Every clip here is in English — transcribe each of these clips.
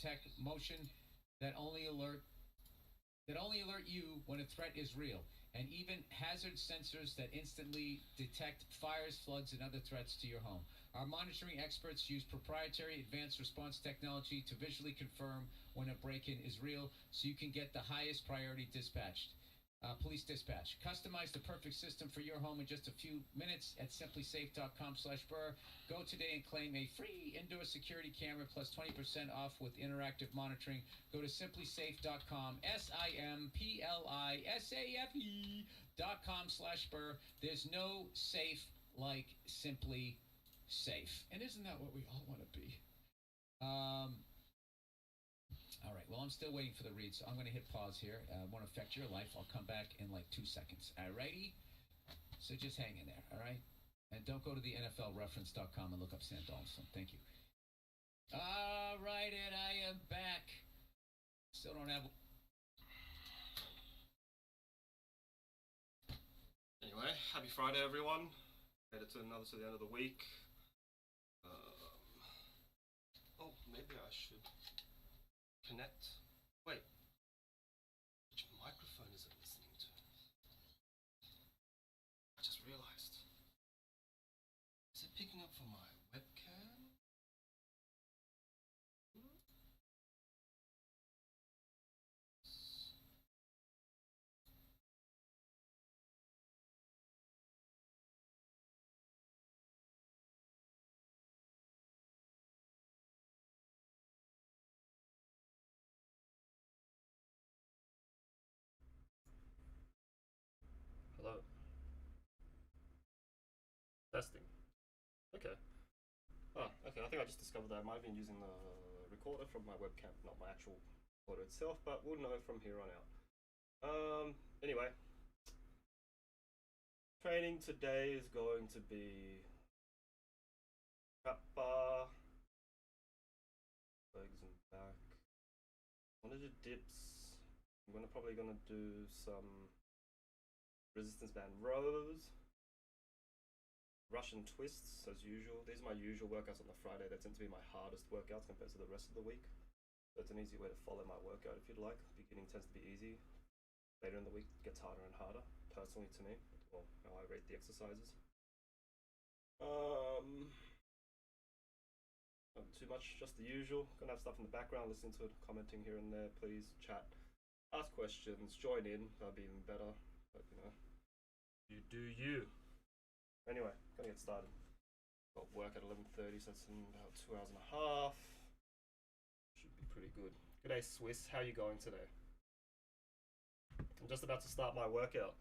detect motion that only alert you when a threat is real, and even hazard sensors that instantly detect fires, floods, and other threats to your home. Our monitoring experts use proprietary advanced response technology to visually confirm when a break-in is real, so you can get the highest priority dispatched. Police dispatch. Customize the perfect system for your home in just a few minutes at simplysafe.com/burr. Go today and claim a free indoor security camera plus 20% off with interactive monitoring. Go to simplysafe.com, simplisafe.com/burr. There's no safe like Simply Safe. And isn't that what we all want to be? All right. Well, I'm still waiting for the read, so I'm going to hit pause here. Won't affect your life. I'll come back in like 2 seconds. All righty? So just hang in there, all right? And don't go to the NFLreference.com and look up Sam Donaldson. Thank you. All right, and I am back. Still don't have... Anyway, happy Friday, everyone. Made it to the end of the week. Oh, maybe I should connect. Wait, which microphone is it listening to? I just realized. Is it picking up for my webcam? Hello. Testing. Okay. Oh, okay. I think I just discovered that I might have been using the recorder from my webcam, not my actual recorder itself, but we'll know from here on out. Anyway. Training today is going to be trap bar, legs and back. I'm gonna do dips. I'm probably gonna do some resistance band rows, Russian twists as usual. These are my usual workouts on the Friday. They tend to be my hardest workouts compared to the rest of the week. So it's an easy way to follow my workout if you'd like. Beginning tends to be easy. Later in the week it gets harder and harder, personally to me. Well, how I rate the exercises. Not too much, just the usual. Gonna have stuff in the background, listening to it, commenting here and there. Please chat, ask questions, join in. That'd be even better. But you know, you do you. Anyway, gonna get started. Got work at 11:30, so it's in about 2 hours and a half. Should be pretty good. G'day Swiss, how you going today? I'm just about to start my workout.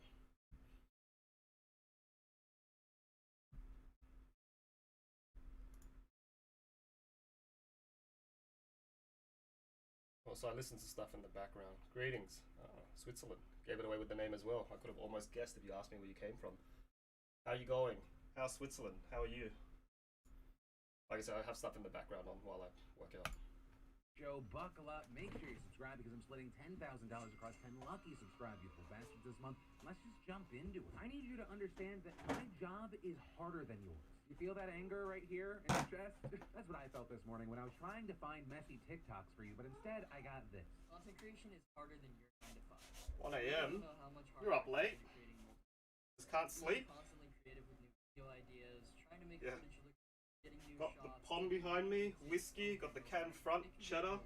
Also, I listen to stuff in the background. Greetings, Switzerland. Gave it away with the name as well. I could have almost guessed if you asked me where you came from. How are you going? How's Switzerland? How are you? Like I said, I have stuff in the background on while I work out. Joe, buckle up. Make sure you subscribe because I'm splitting $10,000 across 10 lucky subscribe beautiful bastards this month. Let's just jump into it. I need you to understand that my job is harder than yours. You feel that anger right here in your chest? That's what I felt this morning when I was trying to find messy TikToks for you, but instead I got this. Content creation is harder than your 9 to 5. 1 a.m. You're up late. Just can't sleep. Constantly creative with new video ideas, trying to make Yeah. footage look, getting new Got shots. the pond behind me, whiskey, got the can front, cheddar.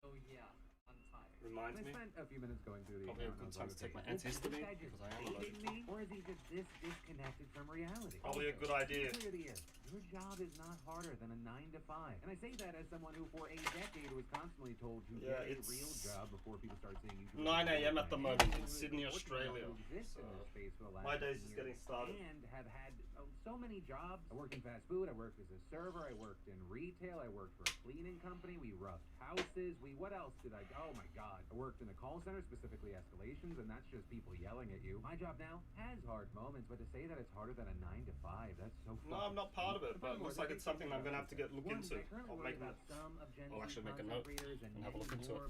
Oh yeah, I'm tired. Reminds I me. spent a few minutes going through the Probably a account, good and I time was to take my like, okay, antihistamine, is this guy just because I am allergic dating me, or is he just this disconnected from reality? Probably a good idea. Clear the air. Your job is not harder than a 9 to 5. And I say that as someone who for a decade was constantly told to Yeah, get a it's real job before people start seeing you. 9 a.m. at the moment in Sydney, Australia. So my day's just getting started. And have had so many jobs. I worked in fast food. I worked as a server. I worked in retail. I worked for a cleaning company. We roughed houses. What else did I? Oh my God! I worked in a call center, specifically escalations, and that's just people yelling at you. My job now has hard moments, but to say that it's harder than a 9 to 5, that's so. No, I'm not part of it, but it looks like it's something I'm gonna have to look into. I'll actually make a note and have a look into it.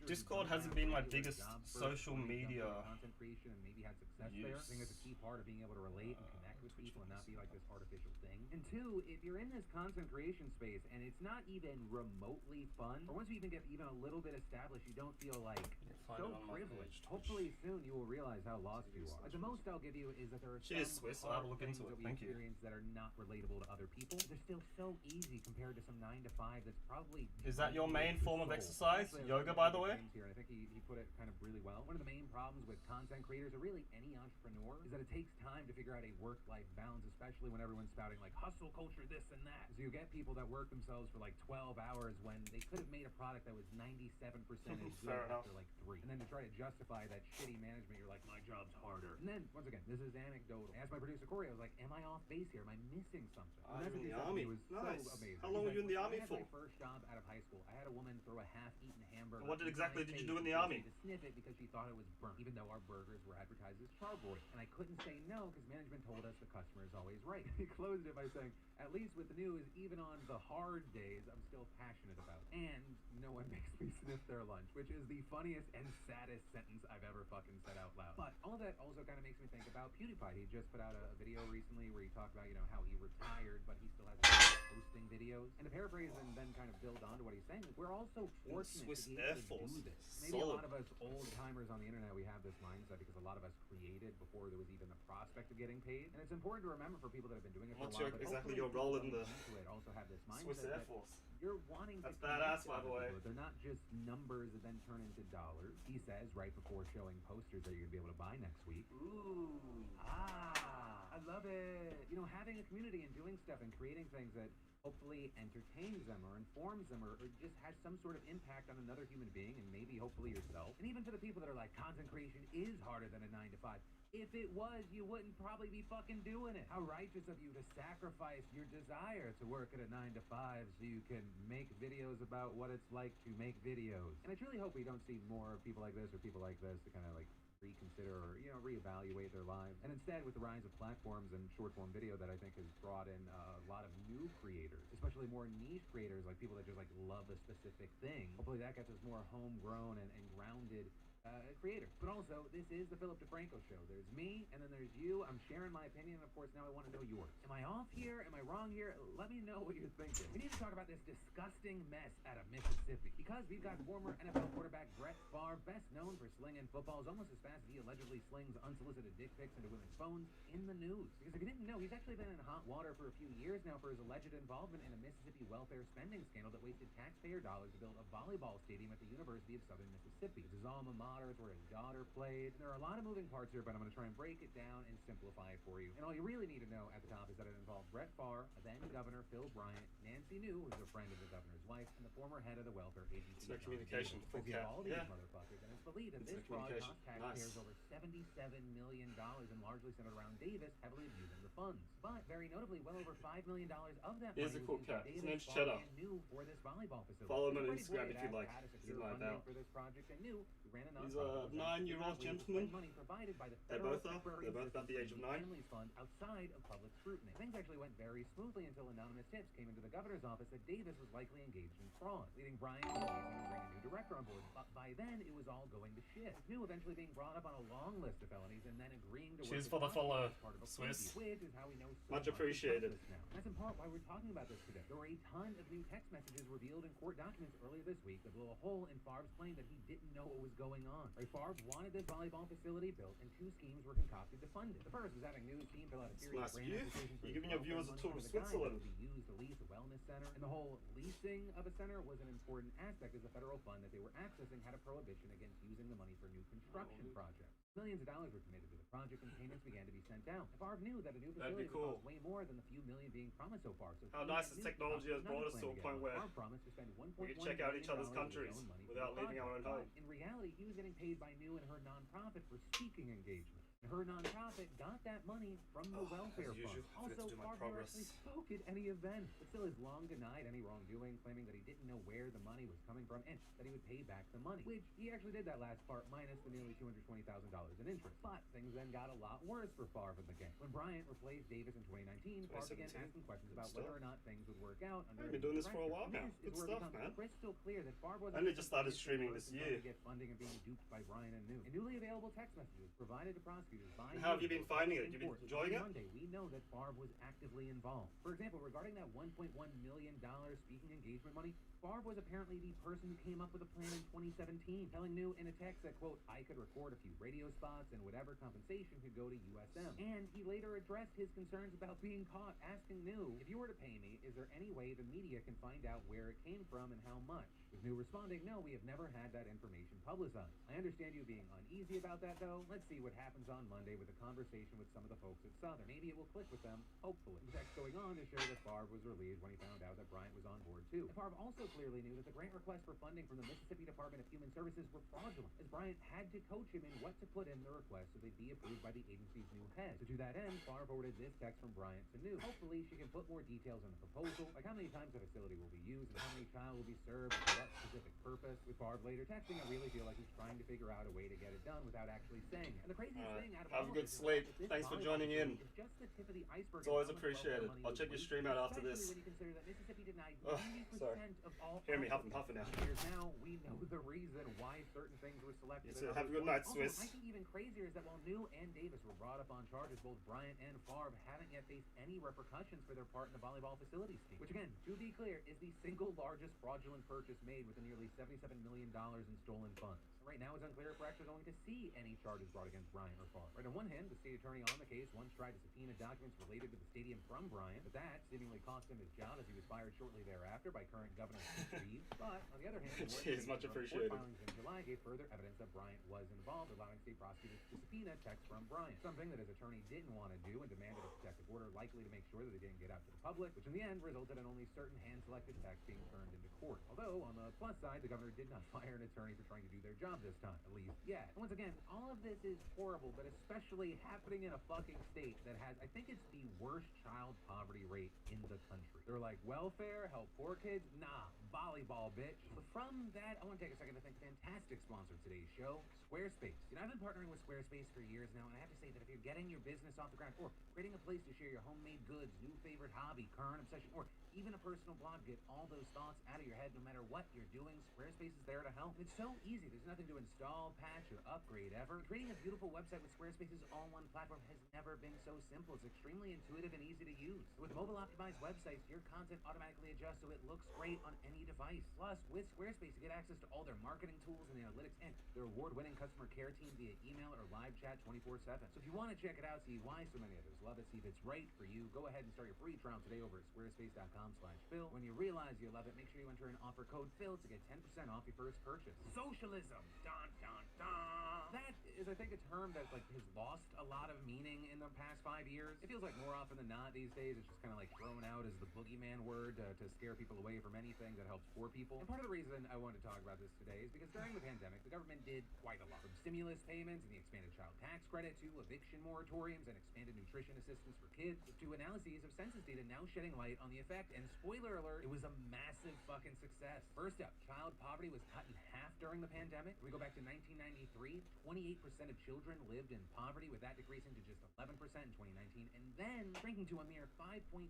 Discord hasn't been my biggest social media content creation and maybe had success there. I think it's a key part of being able to relate and connect with people and not be like this artificial thing. And two, if you're in this content creation space and it's not even remotely really fun, or once you even get even a little bit established, you don't feel like Find so it on my privileged. page, Hopefully soon you will realize how lost you are. Like, the most I'll give you is that there are Cheers, some Swiss. I'll have a hard look things into it. that we Thank you. experience that are not relatable to other people. They're still so easy compared to some 9 to 5 that's probably. Is that your main deeply form of soul. exercise? Actually, I was Yoga, looking by at the way? James here, and I think he put it kind of really well. One of the main problems with content creators, or really any entrepreneur, is that it takes time to figure out a work-life balance, especially when everyone's spouting like hustle culture, this and that. So you get people that work themselves for like 12 hours when they could have made a product that was 97% as good Fair enough. after like 3. And then to try to justify that shitty management, you're like, my job's harder. And then, once again, this is anecdotal. I asked my producer Corey, I was like, am I off base here? Am I missing something? Ah, And that's you're in what he the said to me. army. It was Nice. so amazing. How long were you in the army I had for? my first job out of high school. I had a woman throw a half-eaten hamburger. What in exactly my did you face do in the and army? forced me to sniff it because she thought it was burnt, even though our burgers were advertised as charbroiled. And I couldn't say no because management told us the customer is always right. He closed it by saying, at least with the news, even on the hard days, I'm still passionate about it. And no one makes me sniff their lunch, which is the funniest and saddest sentence I've ever fucking said out loud. But all of that also kind of makes me think about PewDiePie. He just put out a video recently where he talked about, how he retired, but he still has posting videos. And to paraphrase and then kind of build on to what he's saying, we're also fortunate Swiss to be Air able to Force. do this. Maybe a Solid. lot of us old timers on the internet, we have this mindset because a lot of us created before there was even the prospect of getting paid. And it's important to remember for people that have been doing it for What's a while. your- but exactly hopefully your role people in the coming into it also have this mindset Swiss Air that Force. you're wanting That's to connect badass, to by the other way. people. They're not just numbers that then turn into dollars. He says right before showing posters that you're gonna be able to buy next week. Ooh. I love it. Having a community and doing stuff and creating things that hopefully entertains them or informs them or just has some sort of impact on another human being and maybe hopefully yourself. And even for the people that are like, content creation is harder than a 9 to 5. If it was, you wouldn't probably be fucking doing it. How righteous of you to sacrifice your desire to work at a 9 to 5 so you can make videos about what it's like to make videos. And I truly hope we don't see more people like this or people like this to kind of like reconsider or reevaluate their lives. And instead, with the rise of platforms and short form video, that I think has brought in a lot of new creators, especially more niche creators, like people that just like love a specific thing. Hopefully that gets us more homegrown and grounded creators. But also, this is the Philip DeFranco show. There's me, and then there's you. I'm sharing my opinion, and of course, now I want to know yours. Am I off here? Am I wrong here? Let me know what you're thinking. We need to talk about this disgusting mess out of Mississippi, because we've got former NFL quarterback Brett Favre, best known for slinging footballs almost as fast as he allegedly slings unsolicited dick pics into women's phones, in the news. Because if you didn't know, he's actually been in hot water for a few years now for his alleged involvement in a Mississippi welfare spending scandal that wasted taxpayer dollars to build a volleyball stadium at the University of Southern Mississippi. It's his alma mater. It's where his daughter played. There are a lot of moving parts here, but I'm going to try and break it down and simplify it for you. And all you really need to know at the top is that it involved Brett Favre, then Governor Phil Bryant, Nancy New, who's a friend of the governor's wife, and the former head of the welfare agency. It's no communication. Because you have all these Yeah. motherfuckers, and it's believed that It's this no fraud communication. cost taxpayers Nice. over $77 million and largely centered around Davis, heavily abusing the funds. But very notably, well over $5 million of that Here's money a cool was used by cat. His Davis, name's Favre, Cheddar. and New for this volleyball facility. Follow him on Pretty Instagram great if you act like. how to He's secure like funding that. for this project, and New ran a He's nonprofit a 9-year-old gentleman. Money provided by the They Federal both are. Temporary They're both about the age of Assistance 9. Families Fund outside of public scrutiny. Things actually went very smoothly until anonymous tips came into the governor's office that Davis was likely engaged in fraud, leading Brian to believe he would bring a new director on board. But by then, it was all going to shit. New eventually being brought up on a long list of felonies and then agreeing to Cheers work for the with prosecutors follow, as part of a Swiss. preview, which is how we know so Much much appreciated. about this now. That's in part why we're talking about this today. There were a ton of new text messages revealed in court documents earlier this week that blew a hole in Favre's claim that he didn't know what was going on. Right, Favre wanted this volleyball facility built, and two schemes were concocted to fund it. The first was having New's team fill out a It's series nice of of grant you. applications for You're the giving your welfare viewers a money tour for of the guy that Switzerland. would be used to lease a wellness center. And the whole leasing of a center was an important aspect, as the federal fund that they were accessing had a prohibition against using the money for new construction projects. Millions of dollars were committed to the project, and payments began to be sent down. Favre knew that a new That'd be facility would cool. cost way more than the few million being promised so far. So How he nice and is New technology has dropped brought us another to a plan point together. where Favre promised to spend $1.1 we can check out each other's million countries of his own money for without the leaving our own project. home. In reality, he was getting paid by New and her nonprofit for speaking engagement. And her nonprofit got that money from the welfare as usual, fund. I forget to Also, do my Favre never progress. actually spoke at any event, but still has long denied any wrongdoing, claiming that he didn't know where the money was coming from and that he would pay back the money. Which he actually did that last part, minus the nearly $220,000 in interest. But things then got a lot worse for Favre in the game. When Bryant replaced Davis in 2019, Favre began 2017. asking questions Good about stuff. whether or not things would work out under I've a been doing new this for a director. while And now. this is Good where it stuff, becomes man. crystal clear that Favre wasn't I only just started just streaming trying this to year. get funding and being duped by Brian and New. And newly available text messages provided to prosecutors prosecutors by How have you been finding it? in You've been court. enjoying it? Monday, we know that Favre was actively involved. For example, regarding that $1.1 million speaking engagement money, Favre was apparently the person who came up with a plan in 2017, telling New in a text that, quote, I could record a few radio spots and whatever compensation could go to USM. And he later addressed his concerns about being caught, asking New, if you were to pay me, is there any way the media can find out where it came from and how much? With New responding, no, we have never had that information publicized. I understand you being uneasy about that, though. Let's see what happens on Monday with a conversation with some of the folks at Southern. Maybe it will click with them, hopefully. The text going on to show that Favre was relieved when he found out that Bryant was on board, too. And Favre also clearly knew that the grant requests for funding from the Mississippi Department of Human Services were fraudulent, as Bryant had to coach him in what to put in the request so they'd be approved by the agency's new head. So to that end, Favre forwarded this text from Bryant to New. Hopefully, she can put more details on the proposal, like how many times the facility will be used and how many child will be served and for what specific purpose. With Favre later texting, I really feel like he's trying to figure out a way to get it done without actually saying it. And the craziest thing out of Have all a good of this is sleep. that this Thanks for volleyball joining in. facility is just the tip of the iceberg. It's always of how much appreciated. money I'll was check your wasted, stream out after especially this. when you consider that Mississippi denied Oh, 90% sorry. of all Hear me applicants. huffing puffing now. Years now, we know the reason why certain things were selected. You too. Have a good night, Also, Swiss. I think even crazier is that while New and Davis were brought up on charges, both Bryant and Favre haven't yet faced any repercussions for their part in the volleyball facilities scheme, which again, to be clear, is the single largest fraudulent purchase made with the nearly $77 million in stolen funds. Right now, it's unclear if we're actually going to see any charges brought against Bryant or Favre. Right, on one hand, the state attorney on the case once tried to subpoena documents related to the stadium from Bryant, but that seemingly cost him his job as he was fired shortly thereafter by current Governor Reeves. But on the other hand, the Jeez, much court appreciated. filings in July gave further evidence that Bryant was involved, allowing state prosecutors to subpoena texts from Bryant, something that his attorney didn't want to do and demanded a protective order, likely to make sure that they didn't get out to the public, which in the end resulted in only certain hand-selected texts being turned into court. Although, on the plus side, the governor did not fire an attorney for trying to do their job this time, at least yet. And once again, all of this is horrible, but especially happening in a fucking state that has, I think it's the worst child poverty rate in the country. They're like, welfare, help poor kids? Nah, volleyball, bitch. But from that, I want to take a second to thank a fantastic sponsor of today's show, Squarespace. You know, I've been partnering with Squarespace for years now, and I have to say that if you're getting your business off the ground, or creating a place to share your homemade goods, new favorite hobby, current obsession, or even a personal blog, get all those thoughts out of your head no matter what you're doing, Squarespace is there to help. And it's so easy. There's nothing to install, patch, or upgrade ever. Creating a beautiful website with Squarespace's all-in-one platform has never been so simple. It's extremely intuitive and easy to use. With mobile-optimized websites, your content automatically adjusts so it looks great on any device. Plus, with Squarespace, you get access to all their marketing tools and analytics and their award-winning customer care team via email or live chat 24/7. So if you want to check it out, see why so many others love it, see if it's right for you, go ahead and start your free trial today over at squarespace.com/Phil. When you realize you love it, make sure you enter an offer code Phil to get 10% off your first purchase. Socialism! Dun, dun, dun! That is, I think, a term that like has lost a lot of meaning in the past 5 years. It feels like more often than not these days it's just kind of like thrown out as the boogeyman word to scare people away from anything that helps poor people. And part of the reason I wanted to talk about this today is because during the pandemic, the government did quite a lot. From stimulus payments and the expanded child tax credit to eviction moratoriums and expanded nutrition assistance for kids to analyses of census data now shedding light on the effect. And spoiler alert, it was a massive fucking success. First up, child poverty was cut in half during the pandemic. If we go back to 1993, 28% of children lived in poverty, with that decreasing to just 11% in 2019, and then shrinking to a mere 5.2%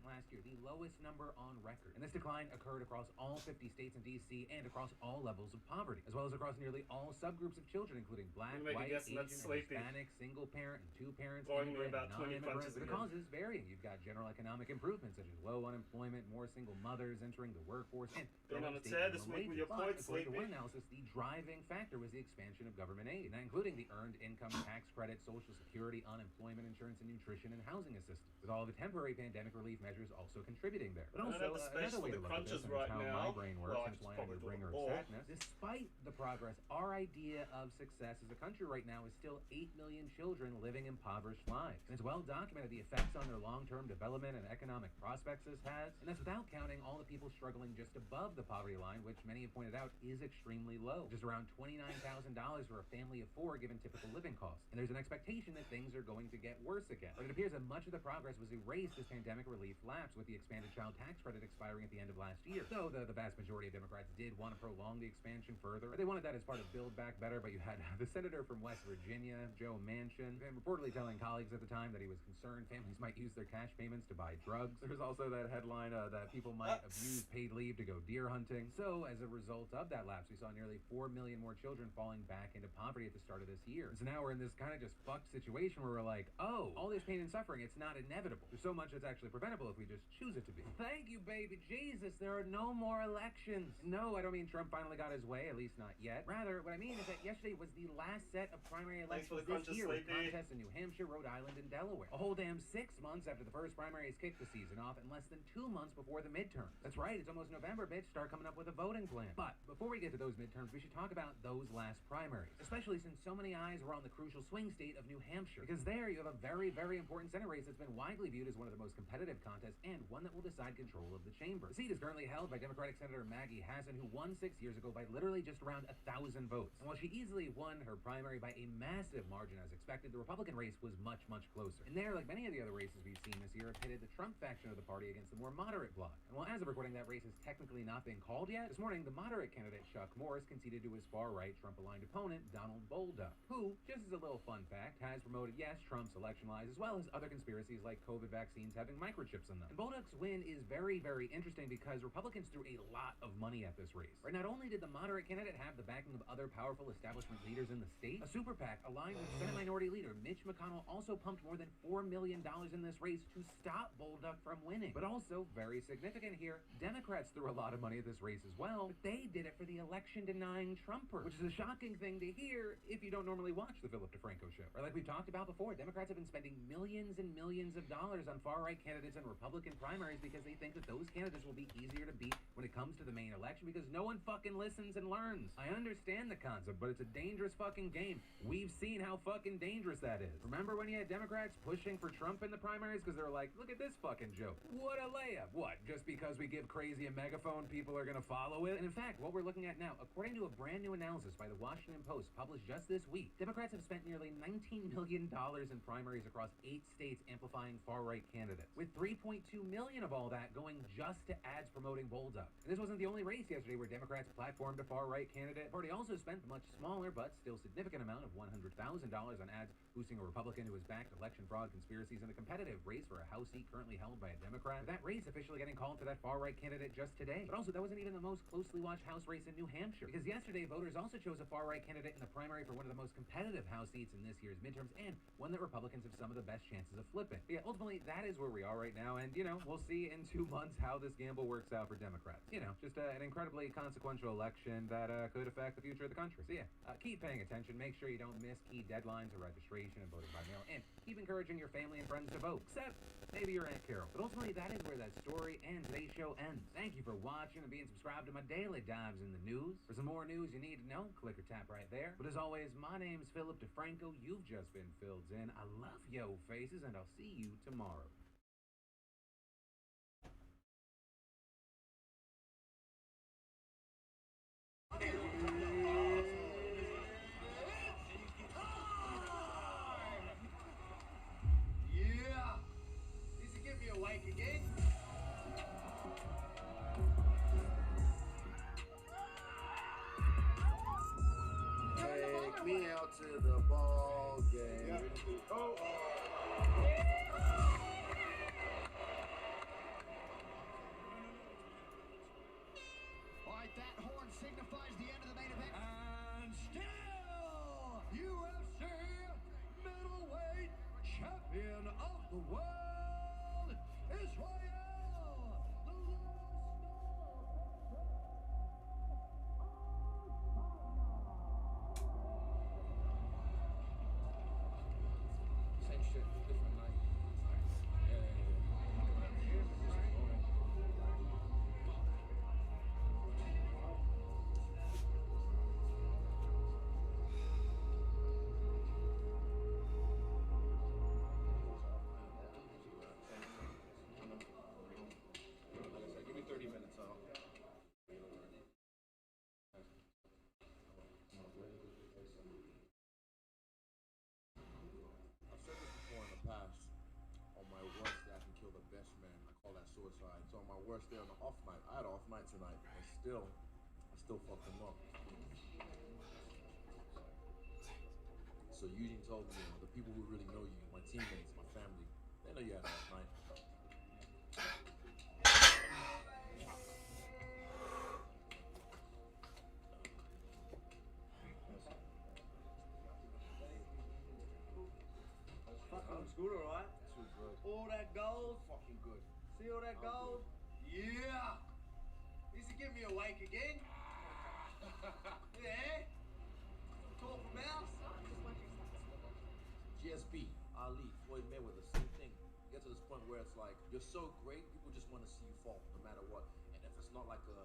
last year, the lowest number on record. And this decline occurred across all 50 states and DC and across all levels of poverty, as well as across nearly all subgroups of children, including Black, I'm making white, a guess, Asian, and that's and sleepy. Hispanic, single parent, and two parents, Blowing me immigrant, about and 20 non-immigrant. punches The again. causes varying. You've got general economic improvements such as low unemployment, more single mothers entering the workforce, and Been on growing a state tear this minimum week with wages. your points, But according to Sleepy. one analysis, the driving factor was the expansion of government aid, and including the earned income tax credit, Social Security, unemployment insurance, and nutrition and housing assistance, with all the temporary pandemic relief measures also contributing there. But I don't also, have the space another for way the to look at this, crunches and right it's how now. my brain works, Well, I hence could why I'm probably your do bringer it of more. sadness. Despite the progress, our idea of success as a country right now is still 8 million children living impoverished lives. And it's well documented the effects on their long-term development and economic prospects this has, and that's without counting all the people struggling just above the poverty line, which many have pointed out is extremely low, just around $29,000 for a family of 4 given typical living costs. And there's an expectation that things are going to get worse again. But it appears that much of the progress was erased as pandemic relief lapsed, with the expanded child tax credit expiring at the end of last year. Though the vast majority of Democrats did want to prolong prolong the expansion further. They wanted that as part of Build Back Better, but you had the senator from West Virginia, Joe Manchin, and reportedly telling colleagues at the time that he was concerned families might use their cash payments to buy drugs. There's also that headline that people might abuse paid leave to go deer hunting. So as a result of that lapse, we saw nearly 4 million more children falling back into poverty at the start of this year. So now we're in this kind of just fucked situation where we're like, oh, all this pain and suffering, it's not inevitable. There's so much that's actually preventable if we just choose it to be. Thank you, baby Jesus. There are no more elections. No, I don't mean Trump finally got his way, at least not yet. Rather, what I mean is that yesterday was the last set of primary elections this year, with contests in New Hampshire, Rhode Island, and Delaware. A whole damn 6 months after the first primaries kicked the season off, and less than 2 months before the midterms. That's right, it's almost November, bitch. Start coming up with a voting plan. But before we get to those midterms, we should talk about those last primaries, especially since so many eyes were on the crucial swing state of New Hampshire, because there you have a very, very important Senate race that's been widely viewed as one of the most competitive contests and one that will decide control of the chamber. The seat is currently held by Democratic Senator Maggie Hassan, who won 6 years ago by literally just around 1,000 votes. And while she easily won her primary by a massive margin as expected, the Republican race was much, much closer. And there, like many of the other races we've seen this year, have pitted the Trump faction of the party against the more moderate bloc. And while as of recording that race has technically not been called yet, this morning the moderate candidate Chuck Morris conceded to his far-right Trump-aligned opponent Donald Bolduc, who, just as a little fun fact, has promoted, yes, Trump's election lies, as well as other conspiracies like COVID vaccines having microchips in them. And Bolduc's win is very, very interesting because Republicans threw a lot of money at this race. Right, not only did the moderate candidate have the backing of other powerful establishment leaders in the state, a super PAC aligned with Senate Minority Leader Mitch McConnell also pumped more than $4 million in this race to stop Bolduc from winning. But also, very significant here, Democrats threw a lot of money at this race as well, but they did it for the election-denying Trumper, which is a shocking thing to hear if you don't normally watch the Philip DeFranco show. Or like we've talked about before, Democrats have been spending millions and millions of dollars on far-right candidates and Republican primaries because they think that those candidates will be easier to beat when it comes to the main election because no one fucking listens and learns. I understand the concept, but it's a dangerous fucking game. We've seen how fucking dangerous that is. Remember when you had Democrats pushing for Trump in the primaries because they're like, look at this fucking joke. What a layup. What, just because we give crazy a megaphone, people are gonna follow it? And in fact, what we're looking at now, according to a brand new analysis by the Washington Post published just this week, Democrats have spent nearly $19 million in primaries across 8 states amplifying far-right candidates, with $3.2 million of all that going just to ads promoting Bolduc. And this wasn't the only race yesterday where Democrats platformed a far-right candidate. The party also spent a much smaller but still significant amount of $100,000 on ads boosting a Republican who has backed election fraud conspiracies in a competitive race for a House seat currently held by a Democrat. With that race officially getting called for that far-right candidate just today. But also, that wasn't even the most closely watched House race in New Hampshire, because yesterday voters also chose a far-right candidate in the primary for one of the most competitive House seats in this year's midterms, and one that Republicans have some of the best chances of flipping. But yeah, ultimately, that is where we are right now, and, you know, we'll see in 2 months how this gamble works out for Democrats. You know, just an incredibly consequential election that could affect the future of the country. So yeah, keep paying attention, make sure you don't miss key deadlines of registration and voting by mail, and keep encouraging your family and friends to vote, except maybe your Aunt Carol. But ultimately, that is where that story and today's show ends. Thank you for watching and being subscribed to my daily dives in the news. For some more news you need to know, click or tap right there. But as always, my name's Philip DeFranco. You've just been filled in. I love yo faces, and I'll see you tomorrow. Yeah! Needs to give me a like again. Take me out to the ball game. Oh. All right, that horn signifies the end of the main event. And still, UFC middleweight champion of the world, Israel, the Same shit, different night. Give me 30 minutes, I've said this before in the past. On my worst day, I can kill the best man. I call that suicide. So on my worst day, on the off night, I had an off night tonight. And still still fucked him up. So Eugene told me, the people who really know you, my teammates, my family, they know you had a rough night. Fucking scooter, right? Too good. All that gold. Fucking good. See all that gold? Yeah. Needs to get me awake again. Yeah. Talk for mouse. GSP, Ali, Floyd Mayweather, same thing. You get to this point where it's like, you're so great, people just want to see you fall, no matter what. And if it's not like a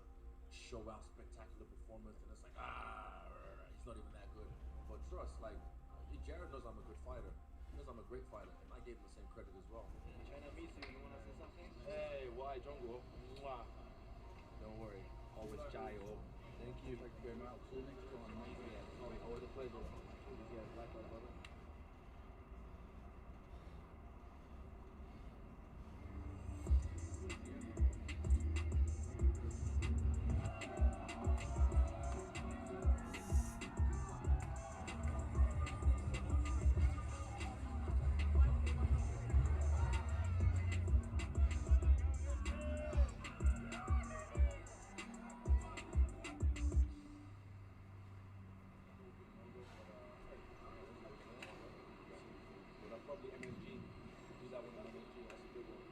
show out spectacular performance, then it's like, he's not even that good. But trust, like, Jared knows I'm a good fighter. He knows I'm a great fighter, and I gave him the same credit as well. China Misu, you wanna say something? Hey, why Jungle? Mwah. Don't worry, always Jayo. Thank you. Thank you very much. Always a pleasure. Yeah, likewise, brother. Probably MMG. Use that one in MMG. That's a good one.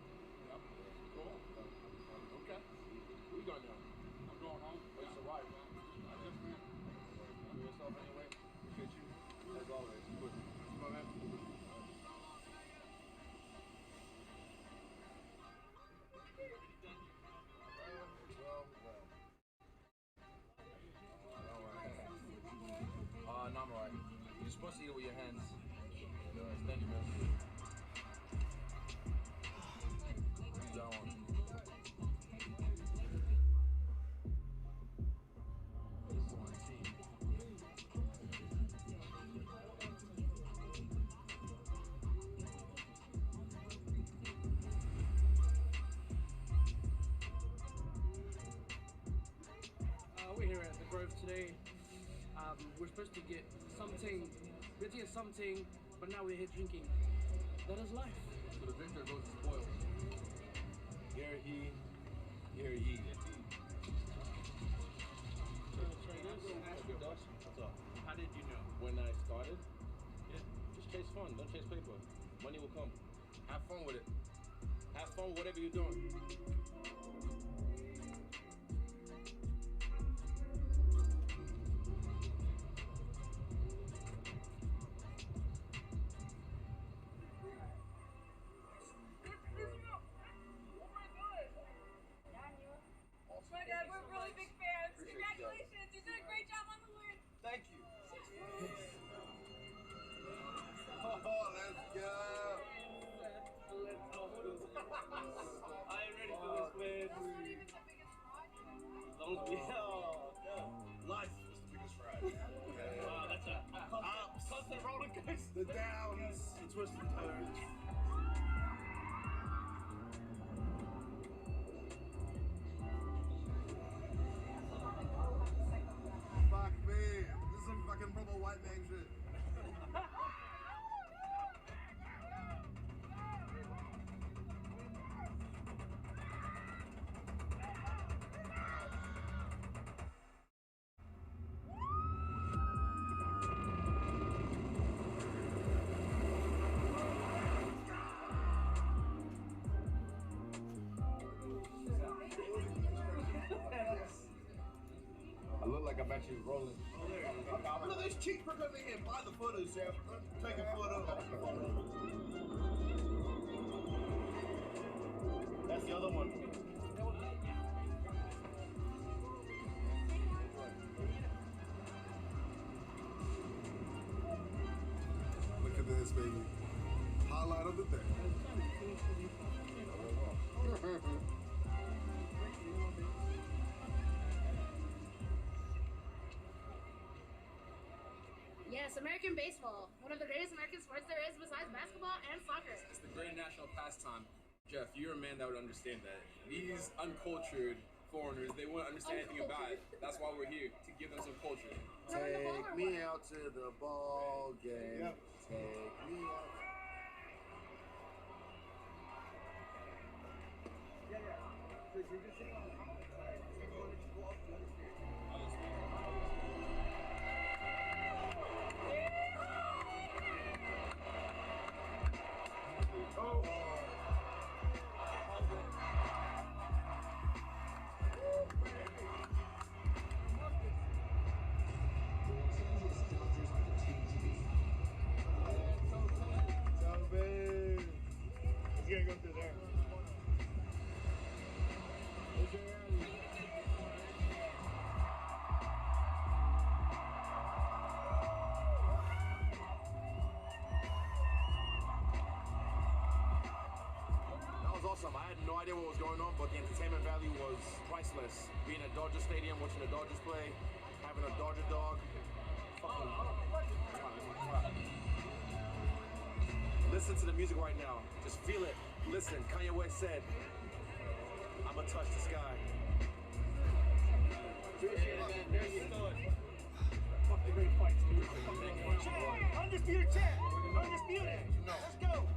Yep. Cool. Okay. Where you going now? I'm going home. Oh, you survived, man. I just man. Do yourself anyway. Appreciate you. As always. Good. Come on, man. No, I'm alright. You're supposed to eat it with your hands. Thank you, man. We're here at the Grove today. We're supposed to get something. We're to get something, but now we're here drinking. That is life. So the victor goes to spoils. Hear ye, hear ye. What's up? How did you know? When I started, just chase fun. Don't chase paper. Money will come. Have fun with it. Have fun with whatever you're doing. Thank you. Oh, let's go. I am ready for this, man. As long as we Life is the biggest ride. wow, that's a constant roller coaster. The downs, the twists and turns. Fuck me. This is some fucking proper white man shit. I look like I'm actually rolling. Look at this cheap prick over here. Buy the photos, Jeff. Take a photo. That's the other one. Look at this, baby. Highlight of the day. Yes, American baseball. One of the greatest American sports there is besides basketball and soccer. It's the great national pastime. Jeff, you're a man that would understand that. These uncultured foreigners, they won't understand anything about it. That's why we're here. Take me out to the ball game. Take me out. Awesome. I had no idea what was going on, but the entertainment value was priceless. Being at Dodger Stadium, watching the Dodgers play, having a Dodger dog. Listen to the music right now. Just feel it. Listen. Kanye West said, "I'ma touch the sky." Fuck the great fights, dude. Undisputed champ. Undisputed. Let's go.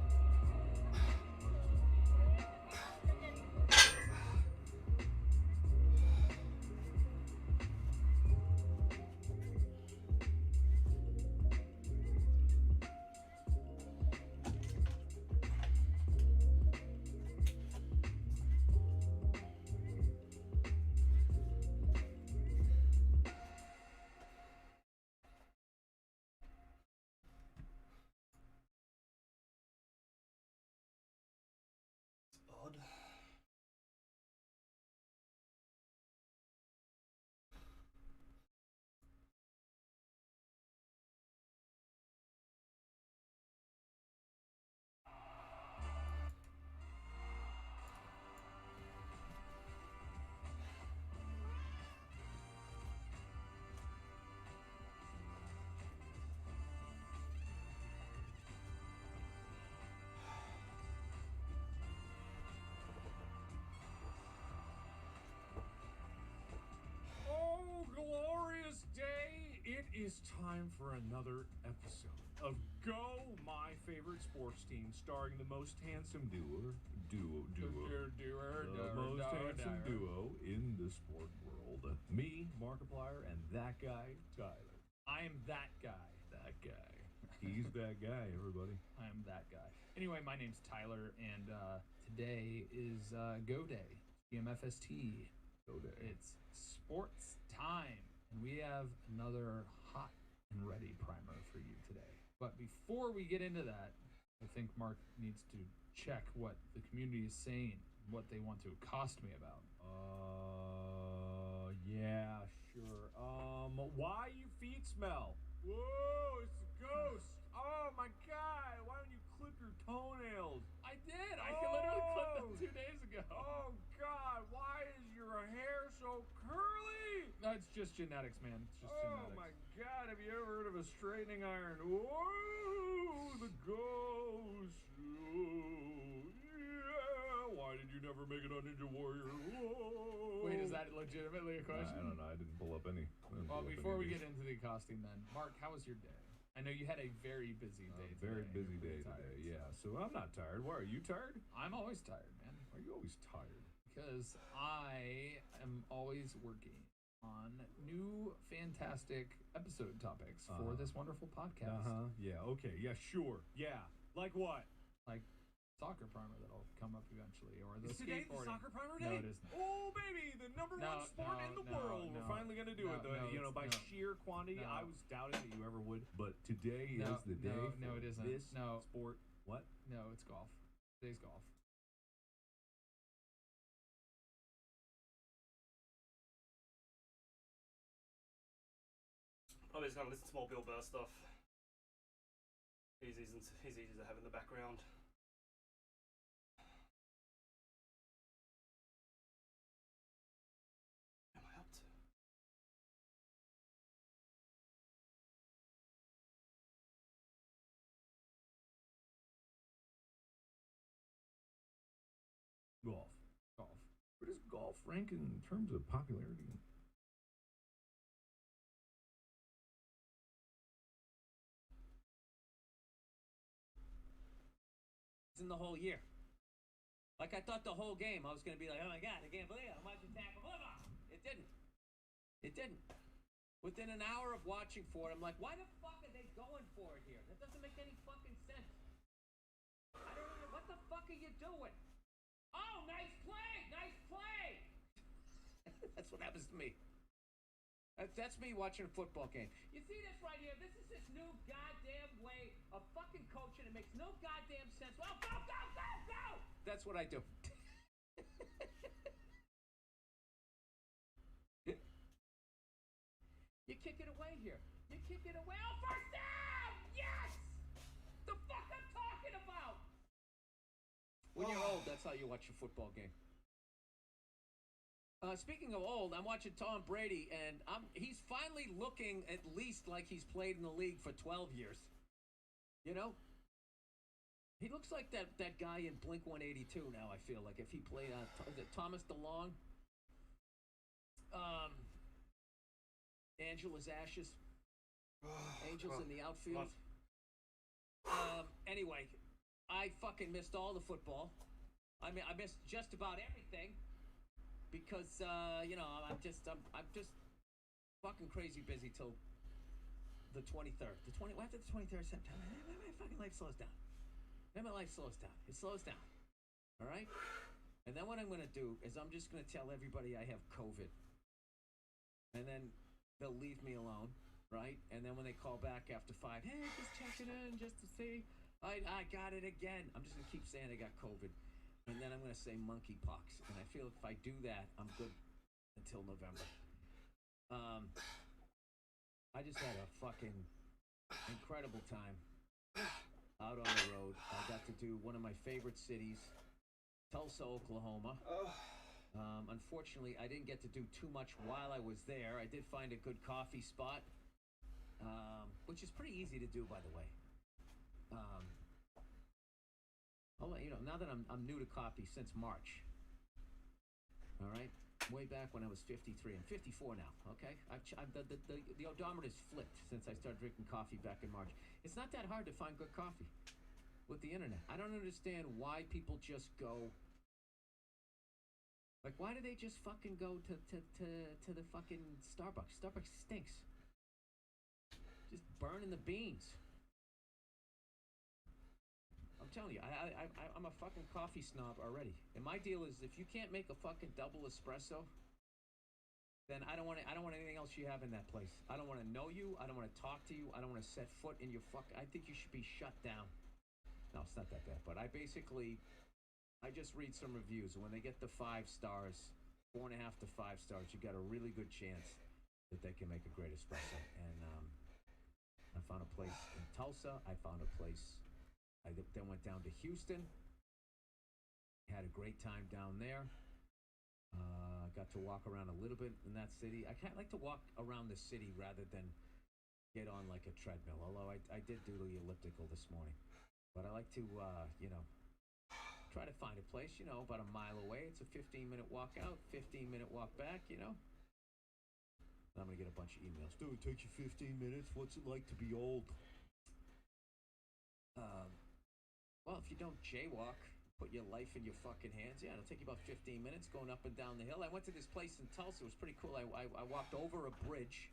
Odd. Oh, glorious day! It is time for another episode of Go, my favorite sports team, starring the most handsome duo in the sport world. Me, Markiplier, and that guy, Tyler. I am that guy. That guy. He's that guy, everybody. I am that guy. Anyway, my name's Tyler, and today is Go Day. GMFST. Go Day. It's sports time, and we have another hot and ready primer for you today. But before we get into that, I think Mark needs to check what the community is saying, what they want to accost me about. Yeah, sure. Why you feet smell? Whoa, it's a ghost. Oh my God, why don't you clip your toenails? I did. I literally clipped them 2 days ago. Oh God, why is your hair so curly? That's just genetics, man. It's just genetics. Oh my God, have you ever heard of a straightening iron? Whoa, the ghost. Oh, yeah. Why did you never make it on Ninja Warrior? Whoa. Wait, is that legitimately a question? I don't know. I didn't pull up any. Well, before we get into the accosting, then, Mark, how was your day? I know you had a very busy day today. Very busy day today, yeah. So I'm not tired. Why, are you tired? I'm always tired, man. Why are you always tired? Because I am always working on new fantastic episode topics for this wonderful podcast. Yeah, okay. Yeah, sure. Yeah. Like what? Like soccer primer that'll come up eventually, or the Is today the skateboarding. soccer primer day? No, it isn't. Oh, baby, the number one sport in the world. We're finally gonna do it. By sheer quantity, I was doubting that you ever would. But today is the day. No, it isn't. This sport. What? No, it's golf. Today's golf. Probably just gonna listen to more Bill Burr stuff. He's easy to have in the background. What am I up to? Golf. Where does golf rank in terms of popularity? in the whole year. Like, I thought the whole game, I was going to be like, oh my God, I can't believe it. I'm watching Tampa. Blah, blah. It didn't. It didn't. Within an hour of watching for it, I'm like, why the fuck are they going for it here? That doesn't make any fucking sense. I don't know. What the fuck are you doing? Oh, nice play. Nice play. That's what happens to me. That's me watching a football game. You see this right here? This is this new goddamn way of fucking coaching. It makes no goddamn sense. Well, go, go, go, go! That's what I do. You kick it away here. You kick it away. Oh, first down! Yes! The fuck I'm talking about! When you're old, that's how you watch a football game. Speaking of old, I'm watching Tom Brady, and he's finally looking at least like he's played in the league for 12 years. You know? He looks like that guy in Blink-182 now, I feel like. If he played, is it Thomas DeLonge? Angela's Ashes. Angels in the outfield. Anyway, I fucking missed all the football. I mean, I missed just about everything. Because you know, I'm just fucking crazy busy till the 23rd. After the 23rd of September, my fucking life slows down. Then my life slows down. It slows down. All right? And then what I'm going to do is I'm just going to tell everybody I have COVID. And then they'll leave me alone, right? And then when they call back after 5, hey, just checking in just to see. I got it again. I'm just going to keep saying I got COVID. And then I'm going to say monkeypox. And I feel if I do that, I'm good until November. I just had a fucking incredible time out on the road. I got to do one of my favorite cities, Tulsa, Oklahoma. Unfortunately, I didn't get to do too much while I was there. I did find a good coffee spot, which is pretty easy to do, by the way. I'll let you know, now that I'm new to coffee since March, all right? Way back when I was 53. I'm 54 now, okay? The odometer's flipped since I started drinking coffee back in March. It's not that hard to find good coffee with the internet. I don't understand why people just go... Like, why do they just fucking go to the fucking Starbucks? Starbucks stinks. Just burning the beans. I'm telling you, I'm a fucking coffee snob already. And my deal is, if you can't make a fucking double espresso, then I don't want anything else you have in that place. I don't want to know you. I don't want to talk to you. I don't want to set foot in your I think you should be shut down. No, it's not that bad. But I just read some reviews, and when they get the 5 stars, 4.5 to 5 stars, you got a really good chance that they can make a great espresso. And I found a place in Tulsa. I found a place. I then went down to Houston. Had a great time down there. Got to walk around a little bit in that city. I kind of like to walk around the city rather than get on like a treadmill. Although I did do the elliptical this morning. But I like to, you know, try to find a place, you know, about a mile away. It's a 15-minute walk out, 15-minute walk back, you know. And I'm going to get a bunch of emails. Dude, it takes you 15 minutes. What's it like to be old? Well, if you don't jaywalk, put your life in your fucking hands, yeah, it'll take you about 15 minutes going up and down the hill. I went to this place in Tulsa. It was pretty cool. I walked over a bridge,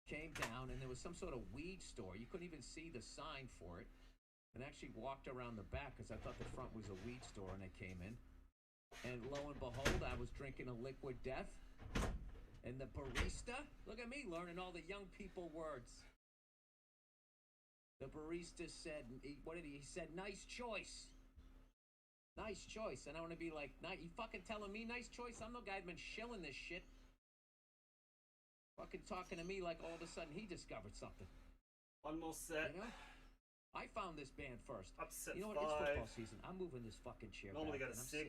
came down, and there was some sort of weed store. You couldn't even see the sign for it. And actually walked around the back because I thought the front was a weed store, and I came in. And lo and behold, I was drinking a Liquid Death. And the barista, look at me learning all the young people words. The barista said, what did he? He said, nice choice. Nice choice. And I want to be like, you fucking telling me nice choice? I'm the guy that's been shilling this shit. Fucking talking to me like all of a sudden he discovered something. One more set. You know? I found this band first. Upset you know what? 5. It's football season. I'm moving this fucking chair Normally back. go to 6.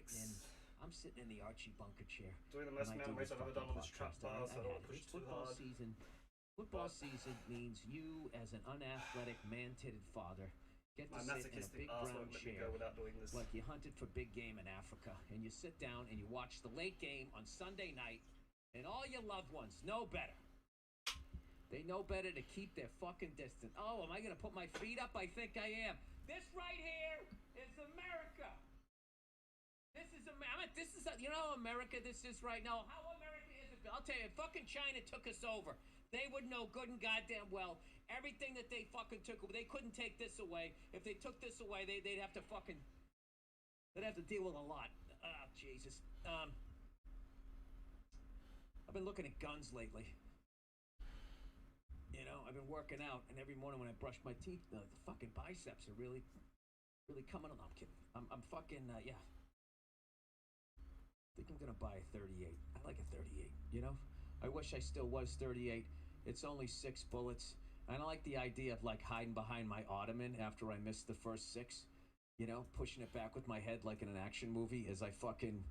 I'm sitting in the Archie Bunker chair. Doing the most amount of race I've ever done on this trap bar, so I don't want to push too football hard. Football season means you, as an unathletic, man-titted father, get to sit in a big brown chair like you hunted for big game in Africa, and you sit down and you watch the late game on Sunday night, and all your loved ones know better. They know better to keep their fucking distance. Oh, am I going to put my feet up? I think I am. This right here is America. This is America. This is, you know how America this is right now? How America is it? I'll tell you, if fucking China took us over, they would know good and goddamn well everything that they fucking took. They couldn't take this away. If they took this away, they'd have to fucking, they'd have to deal with a lot. Oh, Jesus. I've been looking at guns lately. You know, I've been working out, and every morning when I brush my teeth, the fucking biceps are really coming on. I'm kidding. I'm fucking, yeah. I think I'm gonna buy a 38. I like a 38, you know? I wish I still was 38. It's only 6 bullets. And I like the idea of, like, hiding behind my ottoman after I missed the first 6. You know, pushing it back with my head like in an action movie as I fucking,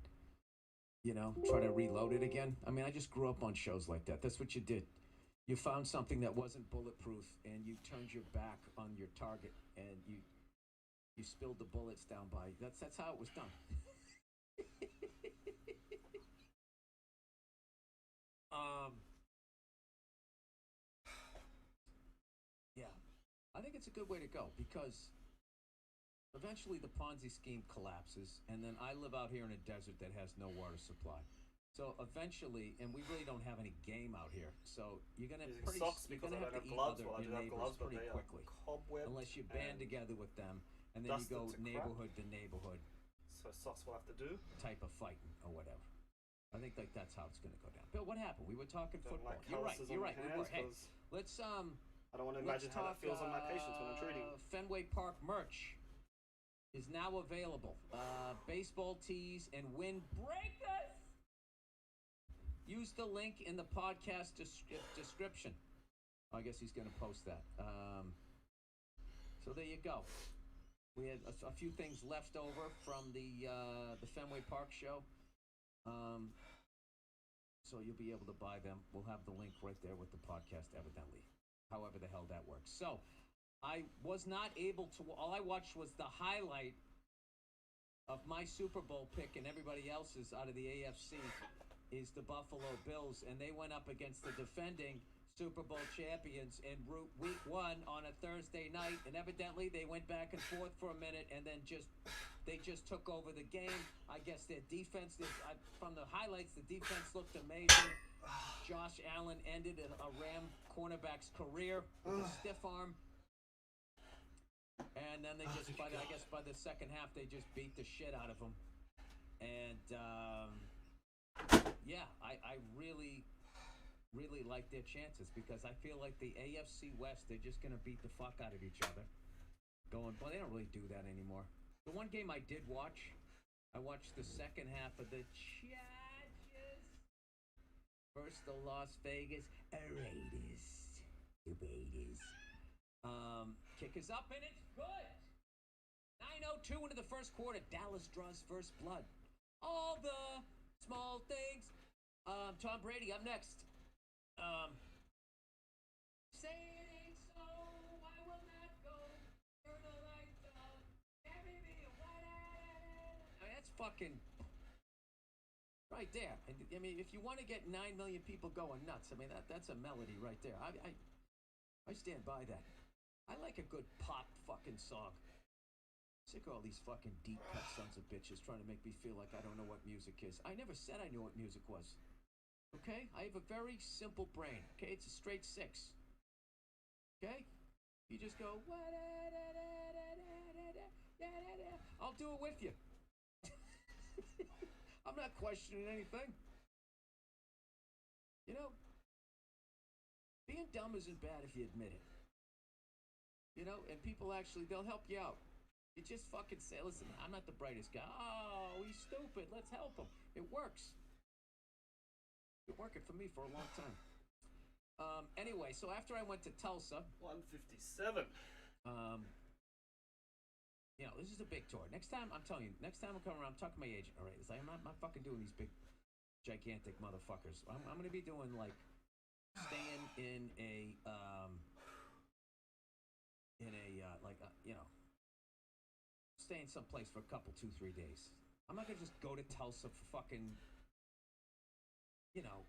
you know, try to reload it again. I mean, I just grew up on shows like that. That's what you did. You found something that wasn't bulletproof, and you turned your back on your target, and you spilled the bullets down by. That's how it was done. Yeah, I think it's a good way to go because eventually the Ponzi scheme collapses, and then I live out here in a desert that has no water supply. So eventually, and we really don't have any game out here, so you're gonna Using pretty, socks you're because gonna I have don't to have eat gloves. other Well, I your do have neighbors gloves, but pretty they are quickly, cobwebbed unless you band and together with them, and then you dusted go to crap. neighborhood to neighborhood So socks will have to do. type of fighting or whatever. I think like that's how it's gonna go down. Bill, what happened? We were talking Don't football. like You're right. calluses You're on right. my We were. hands Hey, 'cause let's I don't want to let's imagine how talk, that feels on my patients when I'm treating. Fenway Park merch is now available. Baseball tees and windbreakers. Use the link in the podcast description. I guess he's going to post that. So there you go. We had a few things left over from the Fenway Park show. So you'll be able to buy them. We'll have the link right there with the podcast, evidently. However the hell that works. So I was not able to. All I watched was the highlight of my Super Bowl pick and everybody else's out of the AFC is the Buffalo Bills, and they went up against the defending Super Bowl champions in week 1 on a Thursday night, and evidently they went back and forth for a minute, and then they just took over the game. I guess their defense, from the highlights, the defense looked amazing. Josh Allen ended a Ram cornerback's career with a stiff arm. And then they just, I guess by the second half, they just beat the shit out of them. And, yeah, I really like their chances because I feel like the AFC West, they're just going to beat the fuck out of each other. But they don't really do that anymore. The one game I did watch, I watched the second half of the Chargers versus the Las Vegas Raiders. The Raiders. Kick is up and it's good. 9:02 into the first quarter. Dallas draws first blood. All the small things. Tom Brady up next. Say it ain't so. I will not go. Turn the lights out. Carry me away. I mean, that's fucking right there. And I mean, if you want to get 9 million people going nuts, I mean that's a melody right there. I stand by that. I like a good pop fucking song. Sick of all these fucking deep cut sons of bitches trying to make me feel like I don't know what music is. I never said I knew what music was. Okay? I have a very simple brain. Okay? It's a straight 6. Okay? You just go, I'll do it with you. I'm not questioning anything. You know, being dumb isn't bad if you admit it. You know, and people actually, they'll help you out. You just fucking say, listen, I'm not the brightest guy. Oh, he's stupid. Let's help him. It works. It's been working for me for a long time. Anyway, so after I went to Tulsa. 157. You know, this is a big tour. Next time, I'm telling you, next time I'm coming around, I'm talking to my agent. All right, it's like, I'm not fucking doing these big, gigantic motherfuckers. I'm going to be doing, like, staying in a, you know, staying someplace for a couple, 2-3 days. I'm not gonna just go to Tulsa for fucking, you know,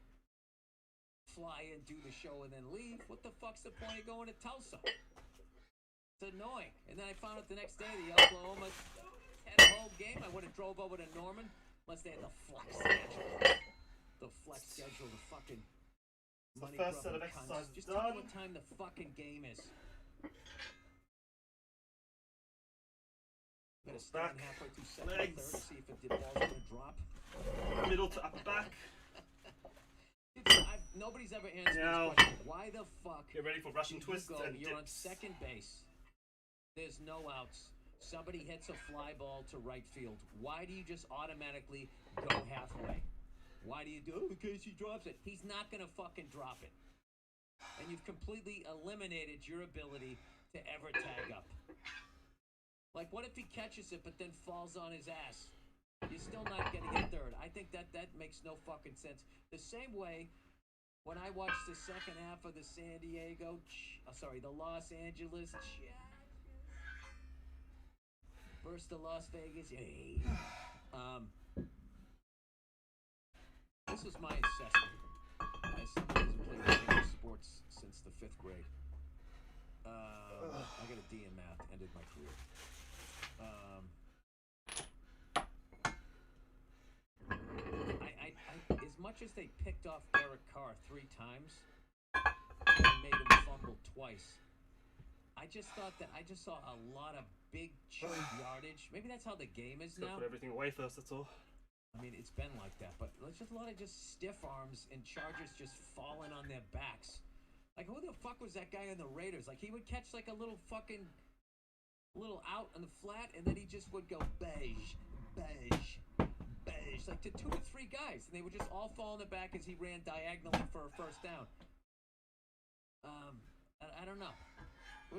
fly and do the show and then leave. What the fuck's the point of going to Tulsa? It's annoying. And then I found out the next day the Oklahoma had a home game. I would have drove over to Norman, unless they had the flex schedule. The flex schedule, the fucking money first set of grubbing cunts. exercises Just tell done. me what time the fucking game is. Gonna stand Back. halfway through second and Legs. third, see if the ball's gonna drop. Middle to upper back. Nobody's ever answered Now, this question. Why the fuck? Get ready for Russian twist you go, and you're on dips. second base. There's no outs. Somebody hits a fly ball to right field. Why do you just automatically go halfway? Why do you do it? In case he drops it. He's not gonna fucking drop it. And you've completely eliminated your ability to ever tag up. Like, what if he catches it but then falls on his ass? You're still not gonna get third. I think that makes no fucking sense. The same way when I watched the second half of the the Los Angeles versus the Las Vegas. This is my assessment. As somebody who's played professional sports since the 5th grade. I got a D in math, ended my career. As much as they picked off Derek Carr 3 times and made him fumble twice, I just saw a lot of big chunk yardage. Maybe that's how the game is Gotta now. put everything away first, that's all. I mean, it's been like that, but there's just a lot of just stiff arms and Chargers just falling on their backs. Like, who the fuck was that guy on the Raiders? Like, he would catch like a little out on the flat, and then he just would go beige, like to 2 or 3 guys, and they would just all fall on the back as he ran diagonally for a first down. I don't know.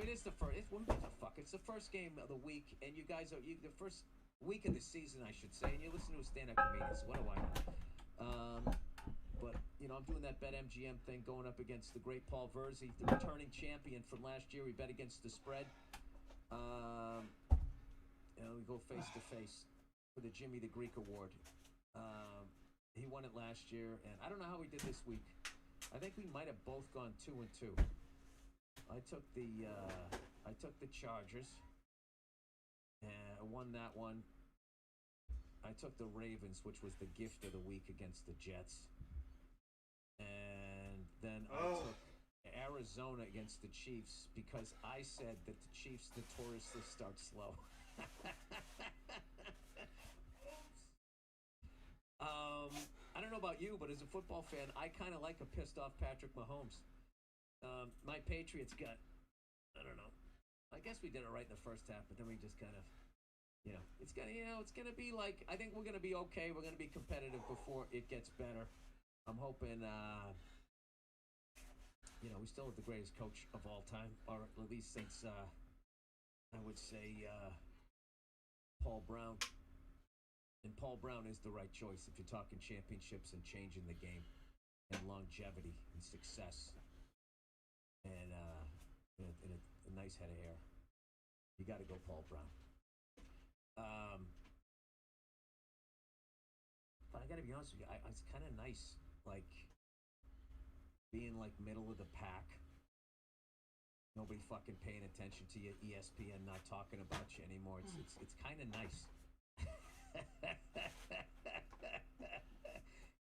It is the first. It's the first game of the week, and you guys are the first week of the season, I should say, and you listen to a stand-up comedian. So what do I know? But I'm doing that BetMGM thing, going up against the great Paul Verzi, the returning champion from last year. We bet against the spread. We go face to face for the Jimmy the Greek Award. He won it last year, and I don't know how we did this week. I think we might have both gone 2-2. I took the Chargers, and I won that one. I took the Ravens, which was the gift of the week against the Jets, and then I took Arizona against the Chiefs because I said that the Chiefs notoriously start slow. I don't know about you, but as a football fan, I kind of like a pissed off Patrick Mahomes. My Patriots got, I don't know. I guess we did it right in the first half, but then we just kind of, it's gonna be like, I think we're gonna be okay. We're gonna be competitive before it gets better. I'm hoping, we still have the greatest coach of all time, or at least since, I would say, Paul Brown. And Paul Brown is the right choice if you're talking championships and changing the game and longevity and success and a nice head of hair. You got to go Paul Brown. But I got to be honest with you, it's kind of nice, like, being like middle of the pack. Nobody fucking paying attention to you. ESPN not talking about you anymore. It's kind of nice.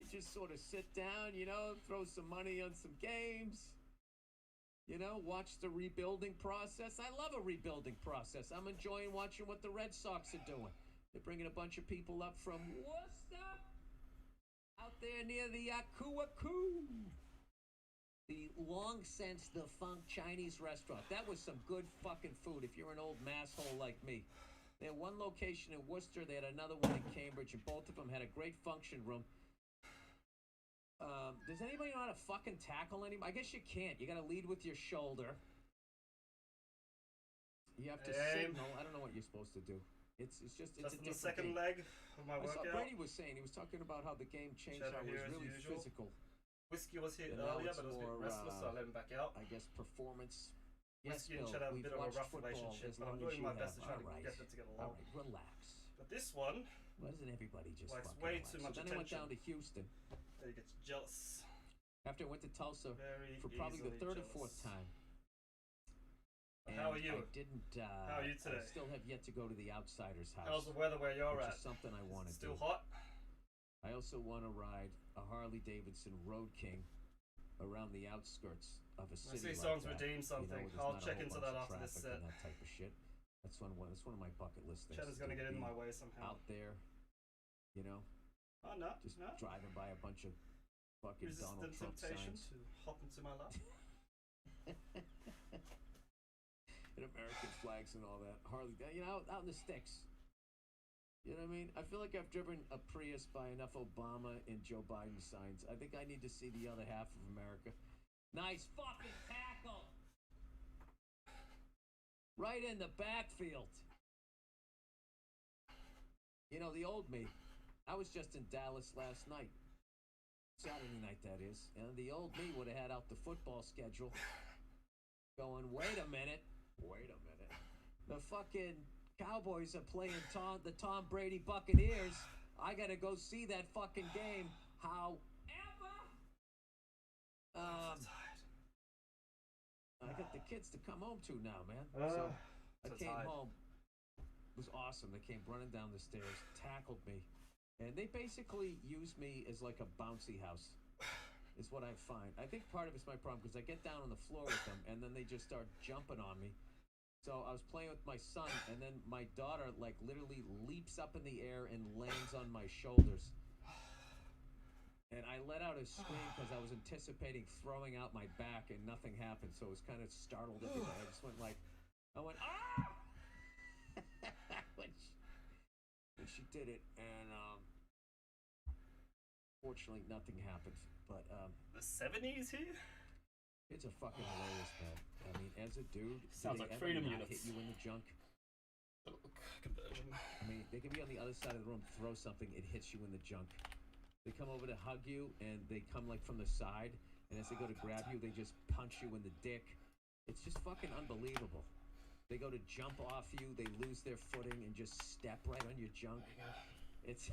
You just sort of sit down, throw some money on some games, watch the rebuilding process. I love a rebuilding process. I'm enjoying watching what the Red Sox are doing. They're bringing a bunch of people up from Worcester, out there near the Akuaku, the long since defunct Chinese restaurant. That was some good fucking food if you're an old masshole like me. They had one location in Worcester, they had another one in Cambridge, and both of them had a great function room. Does anybody know how to fucking tackle anybody? I guess you can't. You gotta lead with your shoulder. You have to signal. I don't know what you're supposed to do. It's a different the second game. leg of my workout. Brady was saying, he was talking about how the game changed, how it was really physical. Whiskey was here And earlier, now but I was a bit more, restless, so I let him back out. I guess performance. Whiskey Yes, and Bill, Chad have a we've bit of a watched rough football relationship, as but I'm long as doing you my best to have. try All to right. get them to get All along. right, relax. But this one, Why doesn't everybody just likes fucking way relax? too much So then I went attention. down to Houston. he gets jealous. After I went to Tulsa Very for probably the easily third or fourth jealous. time. I how are you? I didn't. How are you today? I still have yet to go to the Outsider's house. How's the weather where you're which at? is something I want to do. Still hot? I also want to ride a Harley Davidson Road King around the outskirts of a I city. see like Songs that, redeemed something. where there's I'll not a check whole into bunch that of after this traffic set. and that type of shit. That's one of my bucket list things. Cheddar's gonna to get in be my way somehow. Out there, you know. Oh no, just no. driving by a bunch of fucking Resist Donald the Trump temptation signs. to hop into my lap. And American flags and all that. Harley, you know, out in the sticks. You know what I mean? I feel like I've driven a Prius by enough Obama and Joe Biden signs. I think I need to see the other half of America. Nice fucking tackle! Right in the backfield. You know, the old me. I was just in Dallas last night. Saturday night, that is. And the old me would have had out the football schedule. Going, wait a minute. The fucking Cowboys are playing the Tom Brady Buccaneers. I gotta go see that fucking game. However, I got the kids to come home to now, man. So I came home. It was awesome. They came running down the stairs, tackled me, and they basically used me as like a bouncy house. Is what I find. I think part of it's my problem because I get down on the floor with them, and then they just start jumping on me. So I was playing with my son, and then my daughter like literally leaps up in the air and lands on my shoulders. And I let out a scream because I was anticipating throwing out my back, and nothing happened. So it was kind of startled everybody. I just went like, ah! when she did it, and fortunately nothing happened. But the 70s here? It's a fucking hilarious, man. I mean, as a dude, sounds do like they ever freedom not units. hit you in the junk? Conversion. I mean, they can be on the other side of the room, throw something, it hits you in the junk. They come over to hug you, and they come like from the side, and as they go to grab you, they just punch you in the dick. It's just fucking unbelievable. They go to jump off you, they lose their footing, and just step right on your junk. It's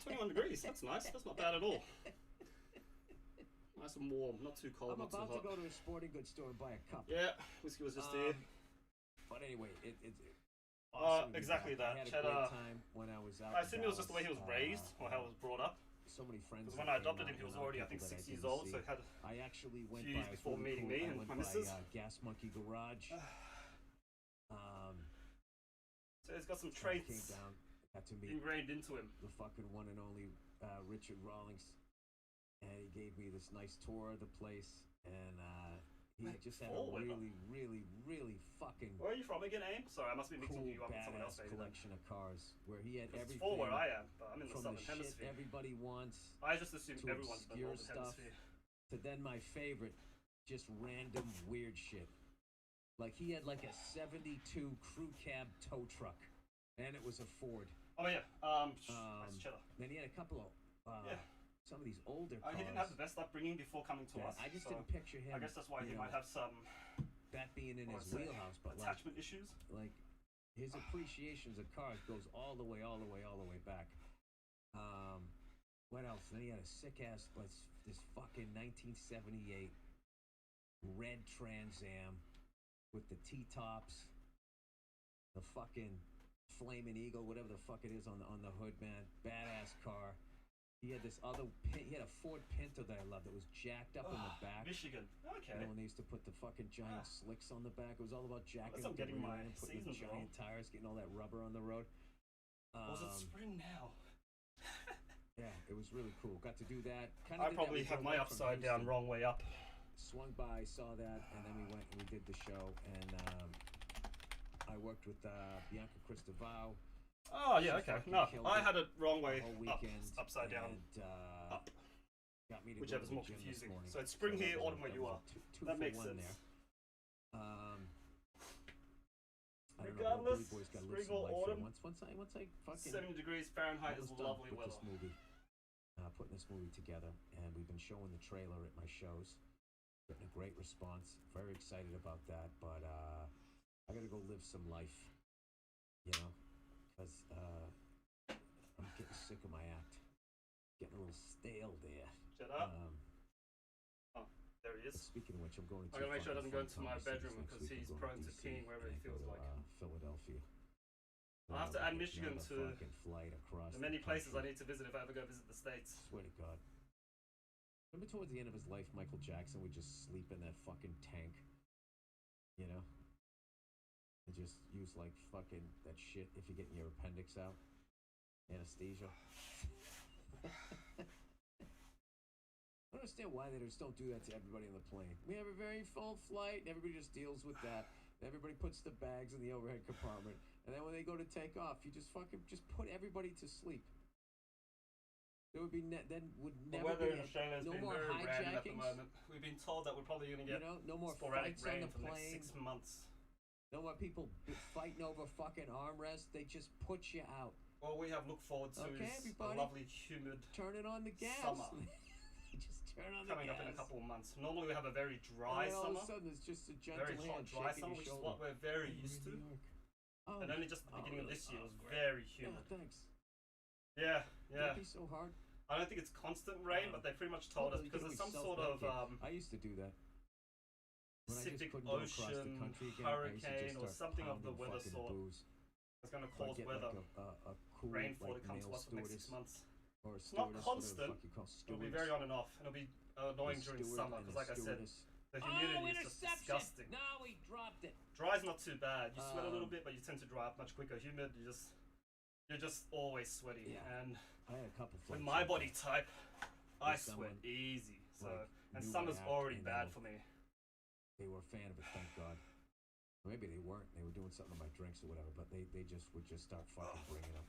21 degrees. That's nice. That's not bad at all. Nice and warm, not too cold, I'm not too about hot. to go to a sporting goods store and buy a cup. Yeah, whiskey was just there. But anyway, it's awesome. Exactly I that. had a Cheddar. great time when I was out. I in assume it was just the way he was Dallas. raised, or how he was brought up. So many friends. Because when I adopted him, he was already, I think, 6 years old, so he had I actually went few years by, before really meeting cool. me I and went my missus. by Gas Monkey Garage. So he's got some so I traits came down, got to meet ingrained into him. the fucking one and only Richard Rawlings, and he gave me this nice tour of the place, and he just had a fall weather. really fucking Where are you from again, Aim? Sorry, I must be mixing cool, you up with someone else. badass Maybe then. collection of cars where he had It's everything fall where I am, but I'm in the from the southern shit hemisphere. everybody wants I just assume to everyone's in the obscure northern stuff hemisphere. to then my favorite, just random weird shit. Like he had like a 72 crew cab tow truck, and it was a Ford. Oh yeah, nice cheddar. Then he had a couple of some of these older cars. He didn't have the best upbringing before coming to us. I just so didn't picture him. I guess that's why he you might know, have some that being in what his do I say, wheelhouse, but attachment issues. Like his appreciations of cars goes all the way back. What else? Then he had a sick ass, this fucking 1978 red Trans Am with the T-tops, the fucking Flaming Eagle, whatever the fuck it is on the hood, man. Badass car. He had this other, he had a Ford Pinto that I loved that was jacked up in the back. Michigan. Okay. You know, when they used to put the fucking giant slicks on the back. It was all about jacking Unless I'm up the getting rear my end and putting the seasons giant wrong. tires, getting all that rubber on the road. Was it spring now? Yeah, it was really cool. Got to do that. I probably have my upside down wrong way up. Swung by, saw that, and then we went and we did the show. And I worked with Bianca Cristobal. Oh yeah, okay. No, I had it wrong way all up, weekend, upside down, and, up. Got me to Whichever's go to more the gym this confusing. morning. So it's spring that here, was autumn where you are. two That for makes one sense. there. I don't know, Regardless, Billy Boy's got to spring live some or life here. autumn, Once I fucking 70 degrees Fahrenheit is almost done lovely with weather. this movie, putting this movie together, and we've been showing the trailer at my shows, getting a great response. Very excited about that, but I got to go live some life, you know, because I'm getting sick of my act, getting a little stale there. Shut up. There he is. Speaking of which, I'm going to. I'm gonna make sure it doesn't go fucking into my fun bedroom conversations because next week. he's I'm going prone to DC, peeing wherever he and I feels go, like. Philadelphia. I'll have to add Another Michigan to fucking flight across the many the places I country. need to visit if I ever go visit the States. Swear to God. Remember towards the end of his life, Michael Jackson would just sleep in that fucking tank, you know, and just use like fucking that shit if you're getting your appendix out, anesthesia. I don't understand why they just don't do that to everybody on the plane. We have a very full flight, and everybody just deals with that. Everybody puts the bags in the overhead compartment, and then when they go to take off, you just fucking just put everybody to sleep. There would be then would The never weather be in Australia has no been more very random at the hijackings. moment. We've been told that we're probably going to get No more sporadic fights on rain the for the next plane. 6 months. No more people fighting over fucking armrests. They just put you out. All we have look forward to Okay, is everybody, a lovely, humid turn it on the gas. summer Just turn on coming the up gas. in a couple of months. Normally we have a very dry and then all summer, of a sudden, it's just a gentle very hot, hand dry shaking summer, your which is shoulder. what we're very used to. Oh, And only just the beginning really? of this year was Great. very Yeah, humid. thanks. Yeah, yeah. Don't be so hard. I don't think it's constant rain, but they pretty much told us Well, you because can there's some always sort of self-medicate. I used to do that. When I just Pacific couldn't go across the Ocean country again, I used to hurricane just or start something of the pounding weather fucking sort. booze. It's going to Or cause get weather like a cool rainfall like to come to male us for the next 6 stewardess. months. Or a It's not stewardess, constant. whatever the fuck you call It'll be stewards. very on and off. It'll be annoying A during steward summer and because, a like I said, stewardess. the humidity is just disgusting. No, we dropped it. Dry's not too bad. You sweat a little Um, bit, but you tend to dry up much quicker. Humid, you're just always sweaty. Yeah. And I had a couple with flights my like body that. type, I With sweat someone, easy. So like, and knew summer's my act already and bad they for me. They were a fan of it, thank God. Or maybe they weren't. They were doing something to my drinks or whatever, but they just would just start fucking bringing them.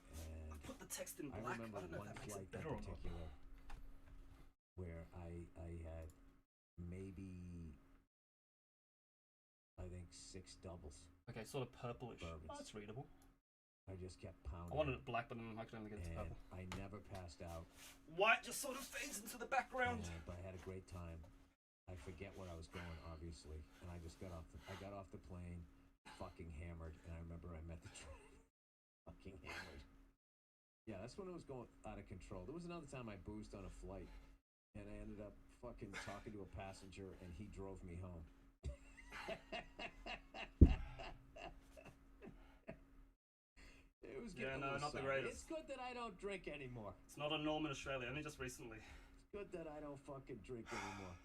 And Put the text in I black. remember I don't know one if that makes flight it in better or not. particular where I had maybe I think 6 doubles. Okay, sort of purplish. Bourbons. Oh, that's readable. I just kept I pounding. wanted it black, but then I could only get it to and purple. I never passed out. White just sort of fades into the background. But I had a great time. I forget where I was going, obviously, and I just got off the plane, fucking hammered, and I remember I met the train, fucking hammered. Yeah, that's when it was going out of control. There was another time I boozed on a flight, and I ended up fucking talking to a passenger, and he drove me home. It was Yeah, getting a no, little not the sorry. greatest. It's good that I don't drink anymore. It's not a norm in Australia, only just recently. It's good that I don't fucking drink anymore.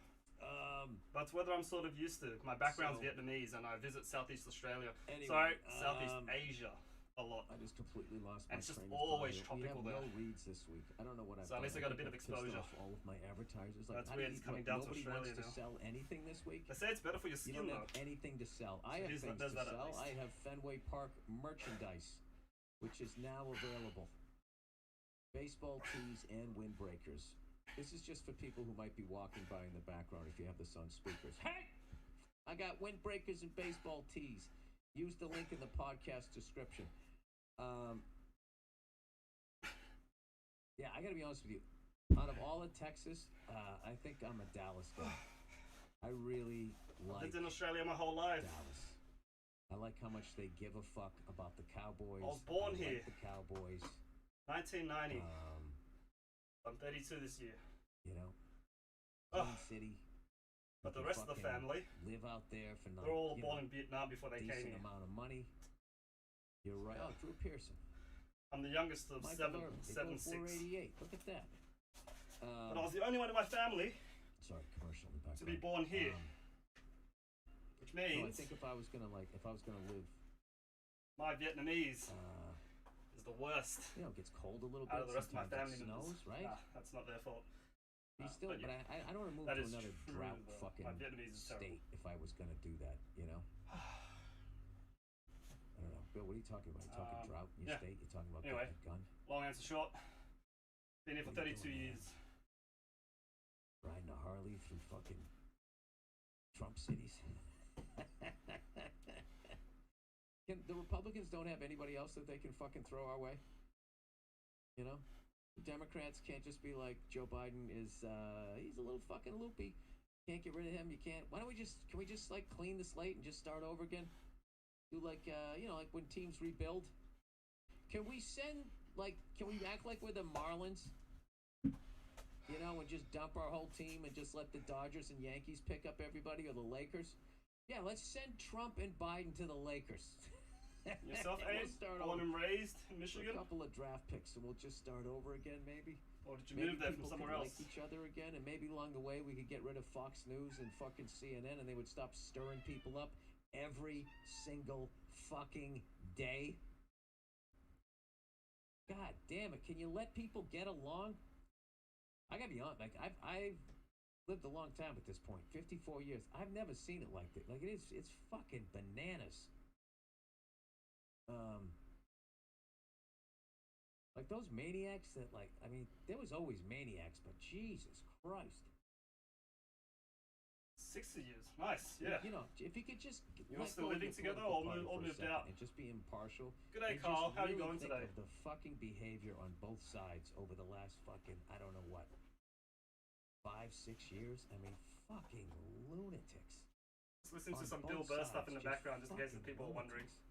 That's whether I'm sort of used to. My background's So- Vietnamese, and I visit Southeast Australia. Anyway, Sorry, Southeast Asia a lot. I just completely lost my And it's just train of always thought. We have tropical no there. reads this week. I don't know what I've So at done. least I got a think bit of I've pissed exposure. off all of my advertisers. Like, That's how do weird, you- it's coming what, down to nobody Australia wants now. to sell anything this week. They say it's better for your You skin, don't though. have anything to sell. I So have here's things there's to that at sell. least. I have Fenway Park merchandise, which is now available. Baseball tees and windbreakers. This is just for people who might be walking by in the background if you have this on speakers. Hey! I got windbreakers and baseball tees. Use the link in the podcast description. Yeah, I gotta be honest with you. Out of all of Texas, I think I'm a Dallas guy. I really I've like lived in Australia my whole life. Dallas. I like how much they give a fuck about the Cowboys. I was born I here. like the Cowboys. 1990. I'm 32 this year. You know, Ugh. Queen City. But You the can rest of the fucking family, live out there for they're all you born know, in Vietnam before they came decent here. amount of money. You're right. Oh, Drew Pearson. I'm the youngest of Michael Irvin. They seven, both 6. 488. Look at that. But I was the only one in my family Sorry, commercial in the background. to be born here. Which No, I means think if I was gonna live, my Vietnamese is the worst. you know, it gets cold a little bit. Out of the rest of my sometimes family it members. snows, right? Nah, that's not their fault. You still, but but yeah. I don't want to move That to is another true, drought though. fucking My Vietnamese is terrible. state if I was gonna do that. You know. I don't know, Bill. What are you talking about? You talking drought in your yeah. state? You talking about Anyway. getting a gun? Long answer short, been here for What are you 32 doing, man? years. Riding a Harley through fucking Trump cities. The Republicans don't have anybody else that they can fucking throw our way. You know, the Democrats can't just be like Joe Biden is. He's a little fucking loopy. Can't get rid of him. You can't. Why don't we just? Can we just like clean the slate and just start over again? Do like you know, like when teams rebuild. Can we send like? Can we act like we're the Marlins? You know, and just dump our whole team and just let the Dodgers and Yankees pick up everybody, or the Lakers. Yeah, let's send Trump and Biden to the Lakers. Yourself, Abe, born and raised in Michigan? A couple of draft picks, and we'll just start over again, maybe. Or did you Maybe move there from people somewhere could else? like each other again, and maybe along the way we could get rid of Fox News and fucking CNN, and they would stop stirring people up every single fucking day. God damn it! Can you let people get along? I gotta be honest. Like I've lived a long time at this point, 54 years. I've never seen it like that. Like it's fucking bananas. Like those maniacs that, like, I mean, there was always maniacs, but Jesus Christ. 60 years. Nice, yeah. You know, if you could just You're let still go of living your together political or party for a moved second out? and just be impartial. G'day, and Carl. just How are you really going think today? of the fucking behavior on both sides over the last fucking, I don't know what, 5-6 years. I mean, fucking lunatics. Let's listen to On some Bill both Burr stuff in the sides, just background, just in case the fucking people are wondering. lunatics.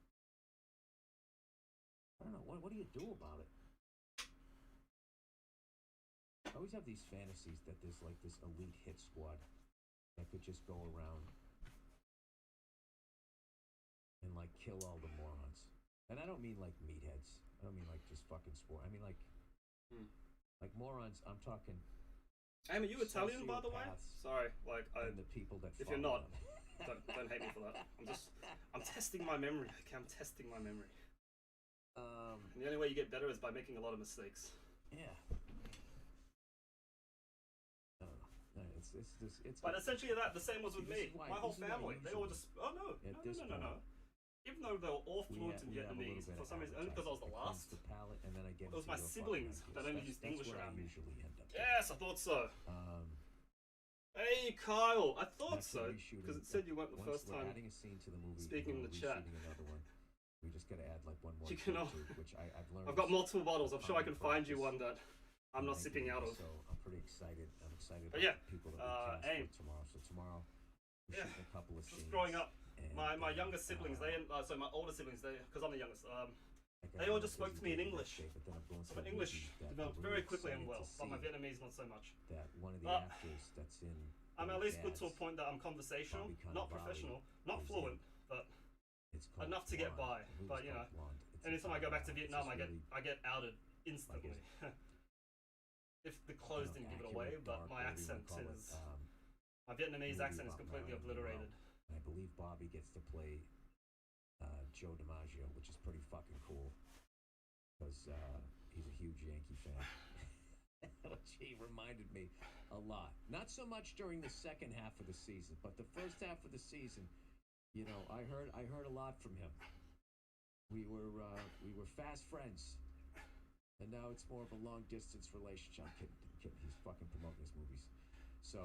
I don't know. What do you do about it? I always have these fantasies that there's like this elite hit squad that could just go around and like kill all the morons. And I don't mean like meatheads. I don't mean like just fucking sport. I mean like like morons. I'm talking. Am, are you Italian, by the way? sociopaths Sorry, like and the people that if you're follow not, them. don't hate me for that. I'm testing my memory. Okay, I'm testing my memory. And the only way you get better is by making a lot of mistakes. Yeah. I don't know. No, it's But essentially, the same was with See, me. this is why- My whole this is why family, they all usually just, oh no, at no, this no, no, no, no. point, Even though they were all fluent in we have a little Vietnamese, bit for of some reason, only because I was the advertising last, that cleanse the palate, and then I get it was into my your siblings fucking that ideas. only used That's English where around I me. usually end up. Yes, I thought so. Hey, Kyle, I thought That's so, a reshooting. because it said you went the Once first we're time. adding a scene to the movie, Speaking and in we're the chat. reshooting another one. We just gotta add like one more You scene can to it, which I've learned. I've got is multiple bottles. I'm sure I can common find you practice. one that I'm not Thank sipping you. out of. So I'm pretty excited. I'm excited But about yeah, the people that we cast aim. for tomorrow. So tomorrow we're Yeah, shooting a couple of just scenes. growing up. and, My younger siblings, so my older siblings, because I'm the youngest, like, they I all know just spoke busy to me in day the English. next day, but then I'm going So to my a English movie that developed I'm very really quickly and excited well, to but my see Vietnamese not so much. that one of the But actors that's in I'm at Billy least good to a Dad's point that I'm conversational, Bobby not Cannavale professional, not is fluent, in. but It's called enough to get by. Blonde. The movie's But you know, called Blonde. It's a anytime I go back to Cannavale. It's Vietnam, this I get really, outed instantly. If the clothes didn't give it away, accurate, but dark, my whatever you accent wanna call it, is my Vietnamese movie accent is about completely Marilyn obliterated. Monroe. And I believe Bobby gets to play Joe DiMaggio, which is pretty fucking cool because he's a huge Yankee fan. Which he reminded me a lot. Not so much during the second half of the season, but the first half of the season, you know, I heard a lot from him. We were fast friends, and now it's more of a long distance relationship. I'm kidding. He's fucking promoting his movies, so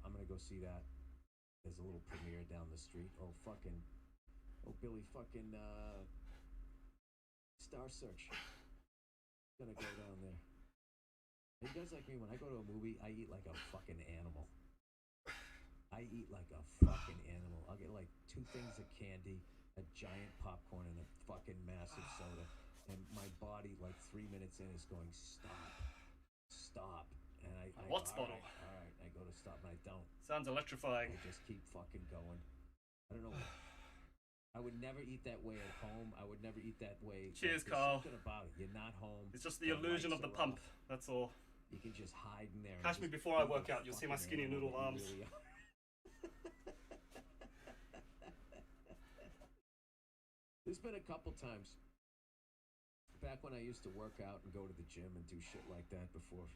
I'm gonna go see that. There's a little premiere down the street. Billy fucking Star Search. Gonna go down there. He does like me. When I go to a movie, I eat like a fucking animal. I eat like a fucking animal. I'll get like 2 things of candy, a giant popcorn, and a fucking massive soda. And my body, like 3 minutes in, is going, stop. And I What's go, bottle? all right. I go to stop, and I don't. Sounds electrifying. I just keep fucking going. I don't know. I would never eat that way at home. I would never eat that way. Cheers, There's Carl. something about it. You're not home. It's just the illusion of lights the are pump. off. That's all. You can just hide in there. and Catch me just before I be the work out. You'll see my fucking skinny animal noodle that you arms. really are. There's been a couple times back when I used to work out and go to the gym and do shit like that before.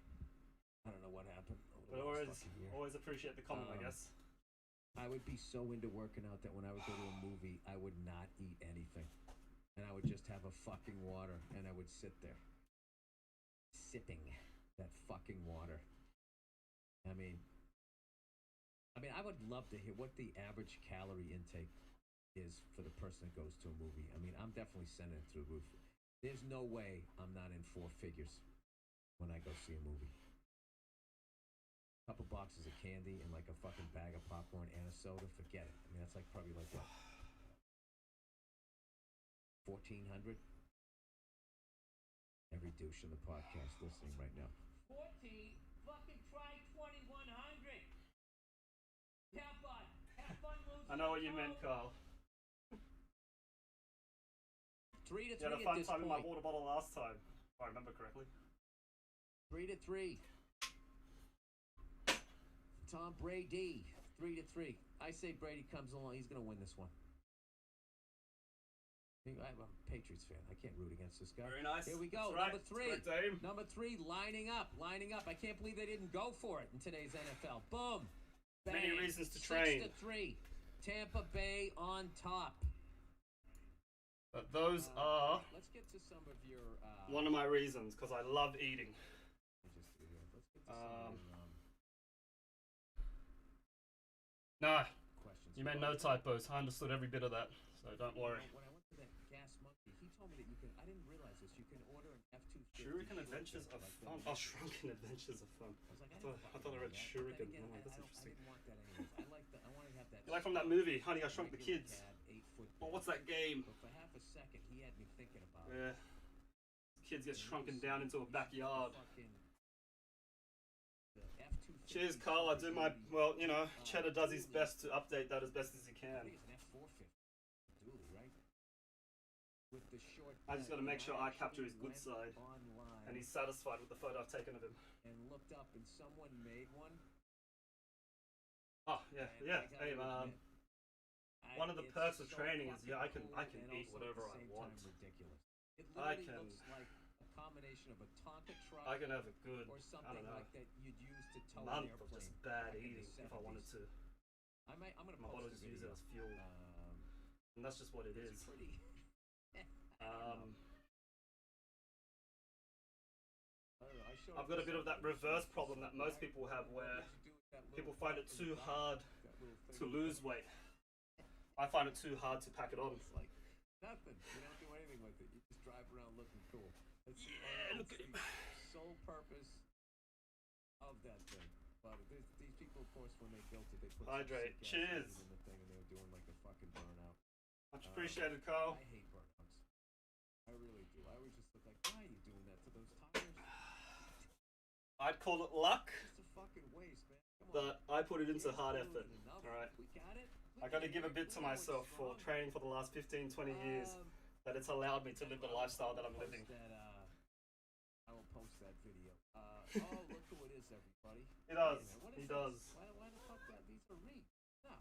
I don't know what happened. But always appreciate the comment, I guess. I would be so into working out that when I would go to a movie, I would not eat anything. And I would just have a fucking water, and I would sit there, sipping that fucking water. I mean, I would love to hear what the average calorie intake is for the person that goes to a movie. I mean, I'm definitely sending it through the roof. There's no way I'm not in 4 figures when I go see a movie. Couple boxes of candy and like a fucking bag of popcorn and a soda, forget it. I mean, that's like probably like what, 1,400? Every douche in the podcast listening right now. 14 fucking try 2100. Yeah, bud. Have fun losing. I know what you meant, Carl. 3 to 3 You had a at fun this time in my point. water bottle last time, if I remember correctly. 3 to 3. Tom Brady, 3 to 3. I say Brady comes along. He's gonna win this one. I'm a Patriots fan. I can't root against this guy. Very nice. Here we go. That's right. Number 3. Correct aim. Number 3, lining up. I can't believe they didn't go for it in today's NFL. Boom. Bang. Many reasons to 6 train. to 3. Tampa Bay on top. But those are Let's get to some of your. one of my reasons, because I love eating. Let's get to some of your, No, questions. you made no typos. I understood every bit of that, so don't worry. When I went to that Gas Monkey, he told me that you can. I didn't realize this. You can order an F-250. Shuriken Adventures are fun. Oh, Shrunken Adventures are fun. I thought I read Shuriken. Oh, that's interesting. I didn't want that anyways. I wanted to have that. You like from that movie, Honey, I Shrunk the Kids? Cat, 8-foot Oh, cat. what's that game? But for half a second, he had me thinking about it. Yeah. Kids get shrunken down into a backyard. The F-250. Cheers, Carl. I do my, well, you know, Cheddar does his best to update that as best as he I can. think it's an F-450. Dually, right? With the short. I just got to make sure I capture his good actually side. went online And he's satisfied with the photo I've taken of him. and looked up, and someone made one. Oh, yeah, And yeah. I gotta Hey, admit, one of the it's perks of so training is, yeah, I fucking can cool and eat also at whatever the I same want. time ridiculous. It I literally can- looks like a combination of a Tonka truck I can have a good, or I something don't know, like that you'd use to tow an month airplane. of just bad back in the eating if I wanted 70s. to. I'm gonna My body post just a use it video. as fuel. And that's just what it It's is. pretty. I showed I've it got to a bit of that somebody. reverse She problem said, that most "Why- people have what where did you do with that little people find it fucking too bag, hard that little thing to with lose the-" weight. I find it too hard to pack it on. It's like nothing. You don't do anything with it. You just drive around looking cool. That's look at him. the sole purpose of that thing. But these people, of course, when they built it, they put some Hydrate. sick ass Cheers. things in the thing, and they were doing like a fucking burnout. Much appreciated, Carl. I hate burnouts. I really do. I always just look like, why are you doing that to those tires? I'd call it luck, It's a fucking waste, man. Come on. but I put it into It's hard cooler effort. than enough. Alright. We got it. I gotta give a bit to myself for training for the last 15, 20 years. That it's allowed me to live the lifestyle that I'm living. I will post that video. Oh, look who it is, everybody. He does. Wait a minute, what is He this? does. Why the fuck that? These are reeds. No.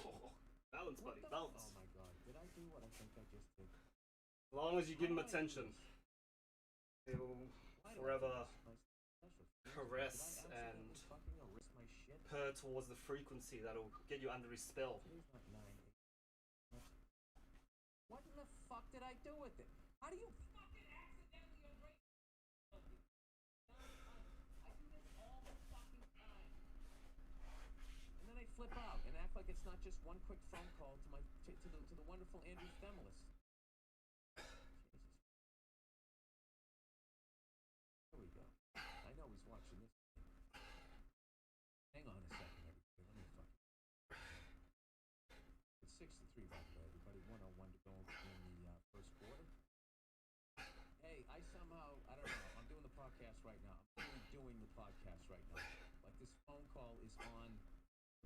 Oh, balance, What buddy, the- balance. Oh my god. Did I do what I think I just did? As long as you give him Why do I do attention, this? he'll Why do I do forever this? My special features. caress Did I and accidentally fucking erase my shit? purr towards the frequency that'll get you under his spell. Today's not 9. What in the fuck did I do with it? How do you fucking accidentally erase something? I do this all the fucking time. And then I flip out and act like it's not just one quick phone call to the wonderful Andrew Themelis. Jesus. There we go. I know he's watching this. Hang on a second, everybody. Let me fucking. It's 6-3, by the way, everybody. 101 to go in the first quarter. Hey, I don't know. I'm doing the podcast right now. I'm really doing the podcast right now. Like, this phone call is on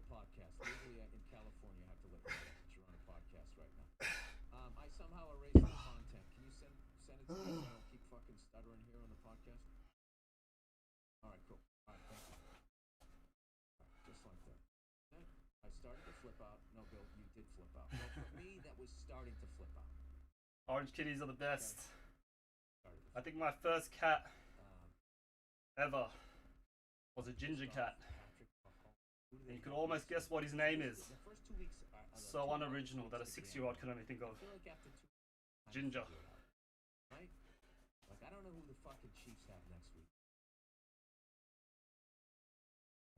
the podcast. Legally, in California, I have to let you know that you're on a podcast right now. I somehow erased the content. Can you send it to me so I don't keep fucking stuttering here on the podcast? All right, cool. All right, thank you. All right, just like that. I started to flip out. No, Bill, you did flip out. Well, for me, that was starting to flip out. Orange kitties are the best. Started to I think my first cat Um, ever was a ginger cat. Patrick Mahomes. Who do And they you could call almost these? guess what his name is. The first 2 weeks are the So 2 months unoriginal that a makes the 6-year-old game. could only think I of. feel like after 2 I Ginger. figure it out, right? Like, I don't know who the fucking Chiefs have next week.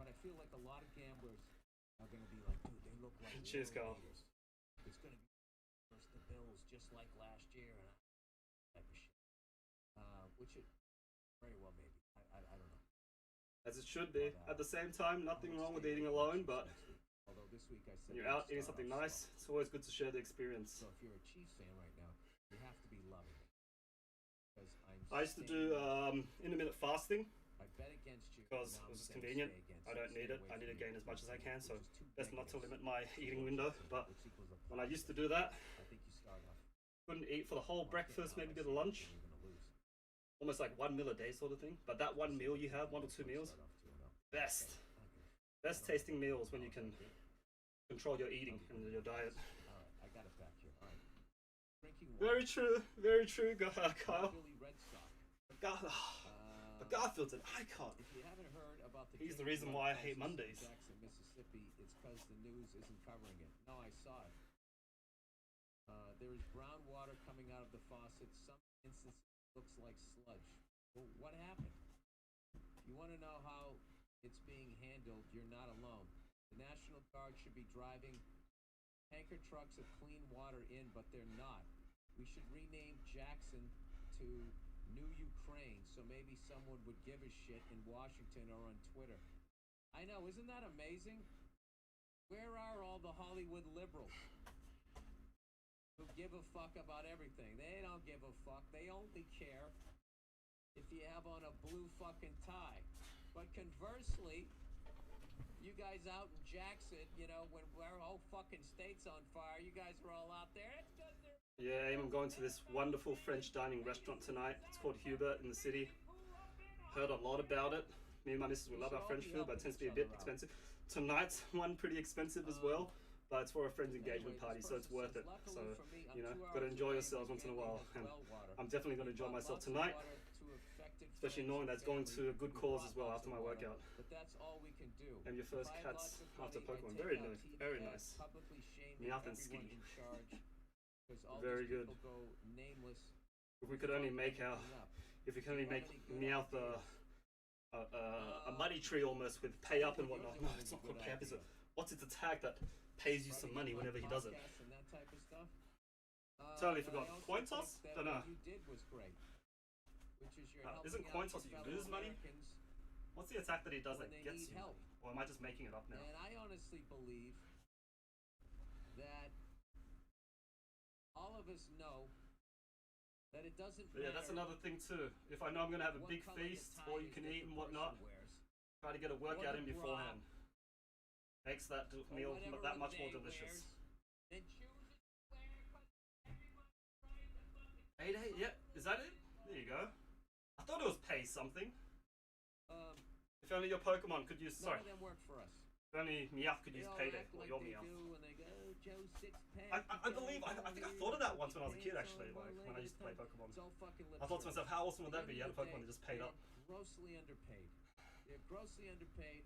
But I feel like a lot of gamblers are going to be like, dude, they look like Cheers, War Carl. Raiders. It's going to be versus the Bills just like last year and type of shit. Which it very well may be. I don't know. As it should be. At the same time, nothing wrong with eating alone, but Although this week I said when you're we out would eating start something off nice, slow. it's always good to share the experience. So if you're a Chiefs fan right now, you have to be loving it. because I used to do intermittent fasting I bet against you. because now it I'm was just gonna convenient. stay against I you, don't need stay it. away I need to from gain you, as much as I which can, is so too best not to negative, limit my eating which window. is- But which equals a when I used to plus. do that, I think you start off couldn't eat for the whole market breakfast, now maybe by bit of saying lunch, you're gonna lose. almost like 1 meal a day sort of thing. But that one meal you have, 1 or 2 meals, Start off 2-0. best. Okay. Best tasting meals when you can control your eating and your diet. All right, I got it back here. All right. Drinking Very true, Kyle. Billy Red Sox. But Garfield's an icon. If you haven't heard about the He's the drinking reason water why I hate crisis in Mondays. Jackson, Mississippi, it's because the news isn't covering it. No, I saw it. There is brown water coming out of the faucet. Some instances it looks like sludge. Well, what happened? If you want to know how it's being handled, you're not alone. The National Guard should be driving tanker trucks of clean water in, but they're not. We should rename Jackson to New Ukraine, so maybe someone would give a shit in Washington or on Twitter. I know, isn't that amazing? Where are all the Hollywood liberals who give a fuck about everything? They don't give a fuck. They only care if you have on a blue fucking tie. But conversely, you guys out in Jackson, you know, when our whole fucking state's on fire, you guys are all out there. It's because they're... Yeah, I'm going to this wonderful French dining restaurant tonight. It's called Hubert in the city. Heard a lot about it. Me and my missus, we love our French food, but it tends to be a bit expensive. Tonight's one pretty expensive as well, but it's for a friend's engagement party, so it's worth it. So, you know, gotta enjoy yourselves once in a while. And I'm definitely gonna enjoy myself tonight, especially knowing that's going to a good cause as well after my workout. But that's all we can do. And your first cats after Pokemon, very nice. Meowth and Skitty. Very good. If we could only make our, if we could only make Meowth a money tree almost with pay up and whatnot. No, it's not called pay up. Is it? What's its attack that pays you some money whenever he does it? And that type of stuff. Totally forgot. I also Coin think toss? that Don't know. What you did was great. Which is you're helping Isn't out coin your toss you fellow lose money? Americans What's the attack that he does when that they gets need you? help. Or am I just making it up now? And I honestly believe that all of us know that it doesn't matter. Yeah, that's another thing too. If I know I'm gonna have a what big color the feast, tie all you is can that eat the and whatnot, person wears, try to get a workout in beforehand. Makes that or meal whatever that much more they delicious. wears, then choose it to wear 'cause everyone's trying to fucking 8-8, yep. Is that it? There you go. I thought it was pay something. If only your Pokemon could use. Sorry. None of them work for us. If only Meowth could They use all Payday act or like your they Meowth. do, and they go, "Oh, Joe Sixpack." I believe I think I thought of that once when I was a kid actually, like when I used to play Pokemon. It's all fucking lip I thought to service. myself, how awesome would that At the be? You had end a of the Pokemon day, that just paid up. they're grossly underpaid. They're grossly underpaid,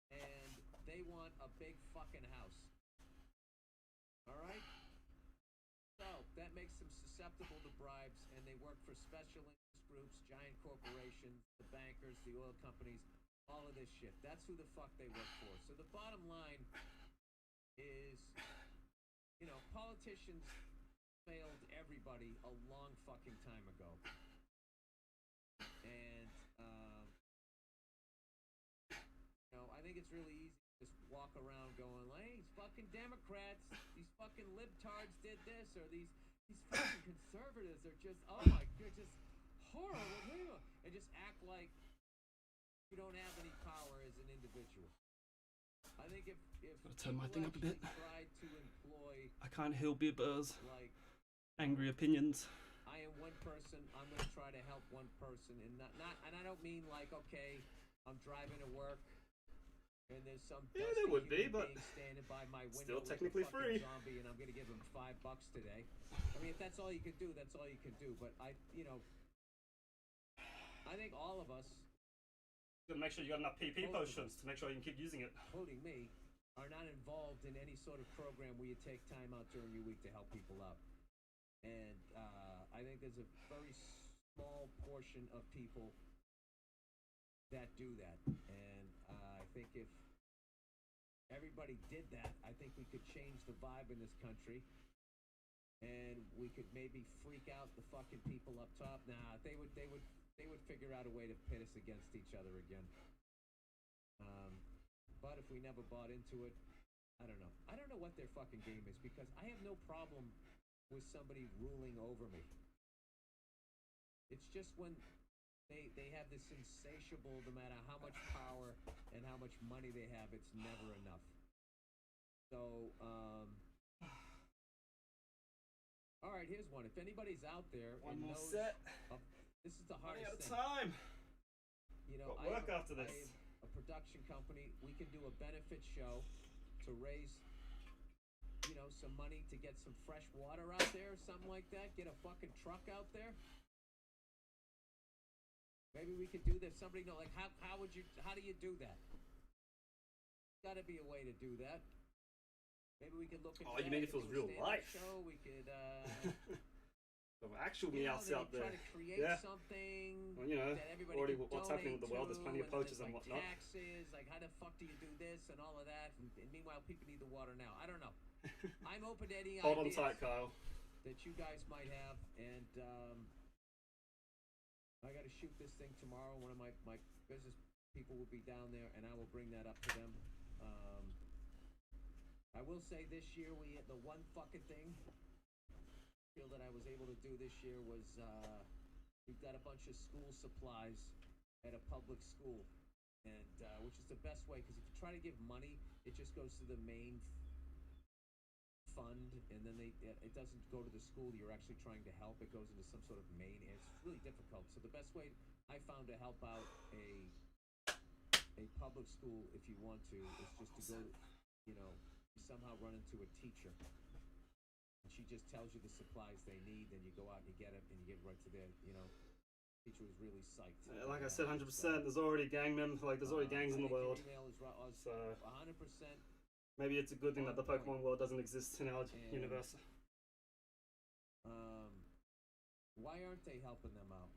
and they want a big fucking house. All right? So that makes them susceptible to bribes, and they work for special interest groups, giant corporations, the bankers, the oil companies, all of this shit. That's who the fuck they work for. So the bottom line is, you know, politicians failed everybody a long fucking time ago. And, you know, I think it's really easy to just walk around going, hey, these fucking Democrats, these fucking libtards did this, or these fucking conservatives are just, oh my, they're just horrible people. And just act like you don't have any power as an individual. I think if Gotta turn my people thing up a bit. actually tried to employ, I can't heal Beer's like, angry opinions. I am one person, I'm gonna try to help one person, and not and I don't mean like, okay, I'm driving to work and there's some Yeah, dusty there would be, human but being standing by my window still with technically a fucking free. zombie, and I'm gonna give him $5 today. I mean, if that's all you can do, that's all you can do. But I think all of us, Gotta make sure you got enough PP Most of potions to make sure you can keep using it. including me, are not involved in any sort of program where you take time out during your week to help people out. And I think there's a very small portion of people that do that. And I think if everybody did that, I think we could change the vibe in this country. And we could maybe freak out the fucking people up top. Nah, they would figure out a way to pit us against each other again. But if we never bought into it, I don't know. I don't know what their fucking game is, because I have no problem with somebody ruling over me. It's just when they have this insatiable, no matter how much power and how much money they have, it's never enough. So, all right, here's one. If anybody's out there One and more knows set. This is the Running hardest out of thing. time. You know, Got work after this. I have a production company. We can do a benefit show to raise, you know, some money to get some fresh water out there or something like that. Get a fucking truck out there. Maybe we could do this. Somebody know, like, how do you do that? Got to be a way to do that. Maybe we could look into You mean if it was real life? Show, we could, Some actual you know, meowths they out there. try to create something Well, you know, that everybody already can what's happening with the world. There's plenty of donate poachers to, and then there's, whatnot. like, taxes, like how the fuck do you do this and all of that, and meanwhile people need the water now. I don't know. I'm open to any Hold on ideas tight, Kyle. that you guys might have, and I got to shoot this thing tomorrow. One of my business people will be down there, and I will bring that up to them. I will say this year we had the one fucking thing that I was able to do this year was we've got a bunch of school supplies at a public school, and which is the best way, because if you try to give money, it just goes to the main fund, and then it doesn't go to the school you're actually trying to help. It goes into some sort of main, and it's really difficult. So the best way I found to help out a public school, if you want to, is just to go, you know, somehow run into a teacher, and she just tells you the supplies they need, then you go out and you get it, and you get right to their, you know, teacher was really psyched. Like I said, 100%. There's already gang members. Like there's already gangs in the world. So 100%. maybe it's a good thing that the Pokemon world doesn't exist in our universe. Why aren't they helping them out?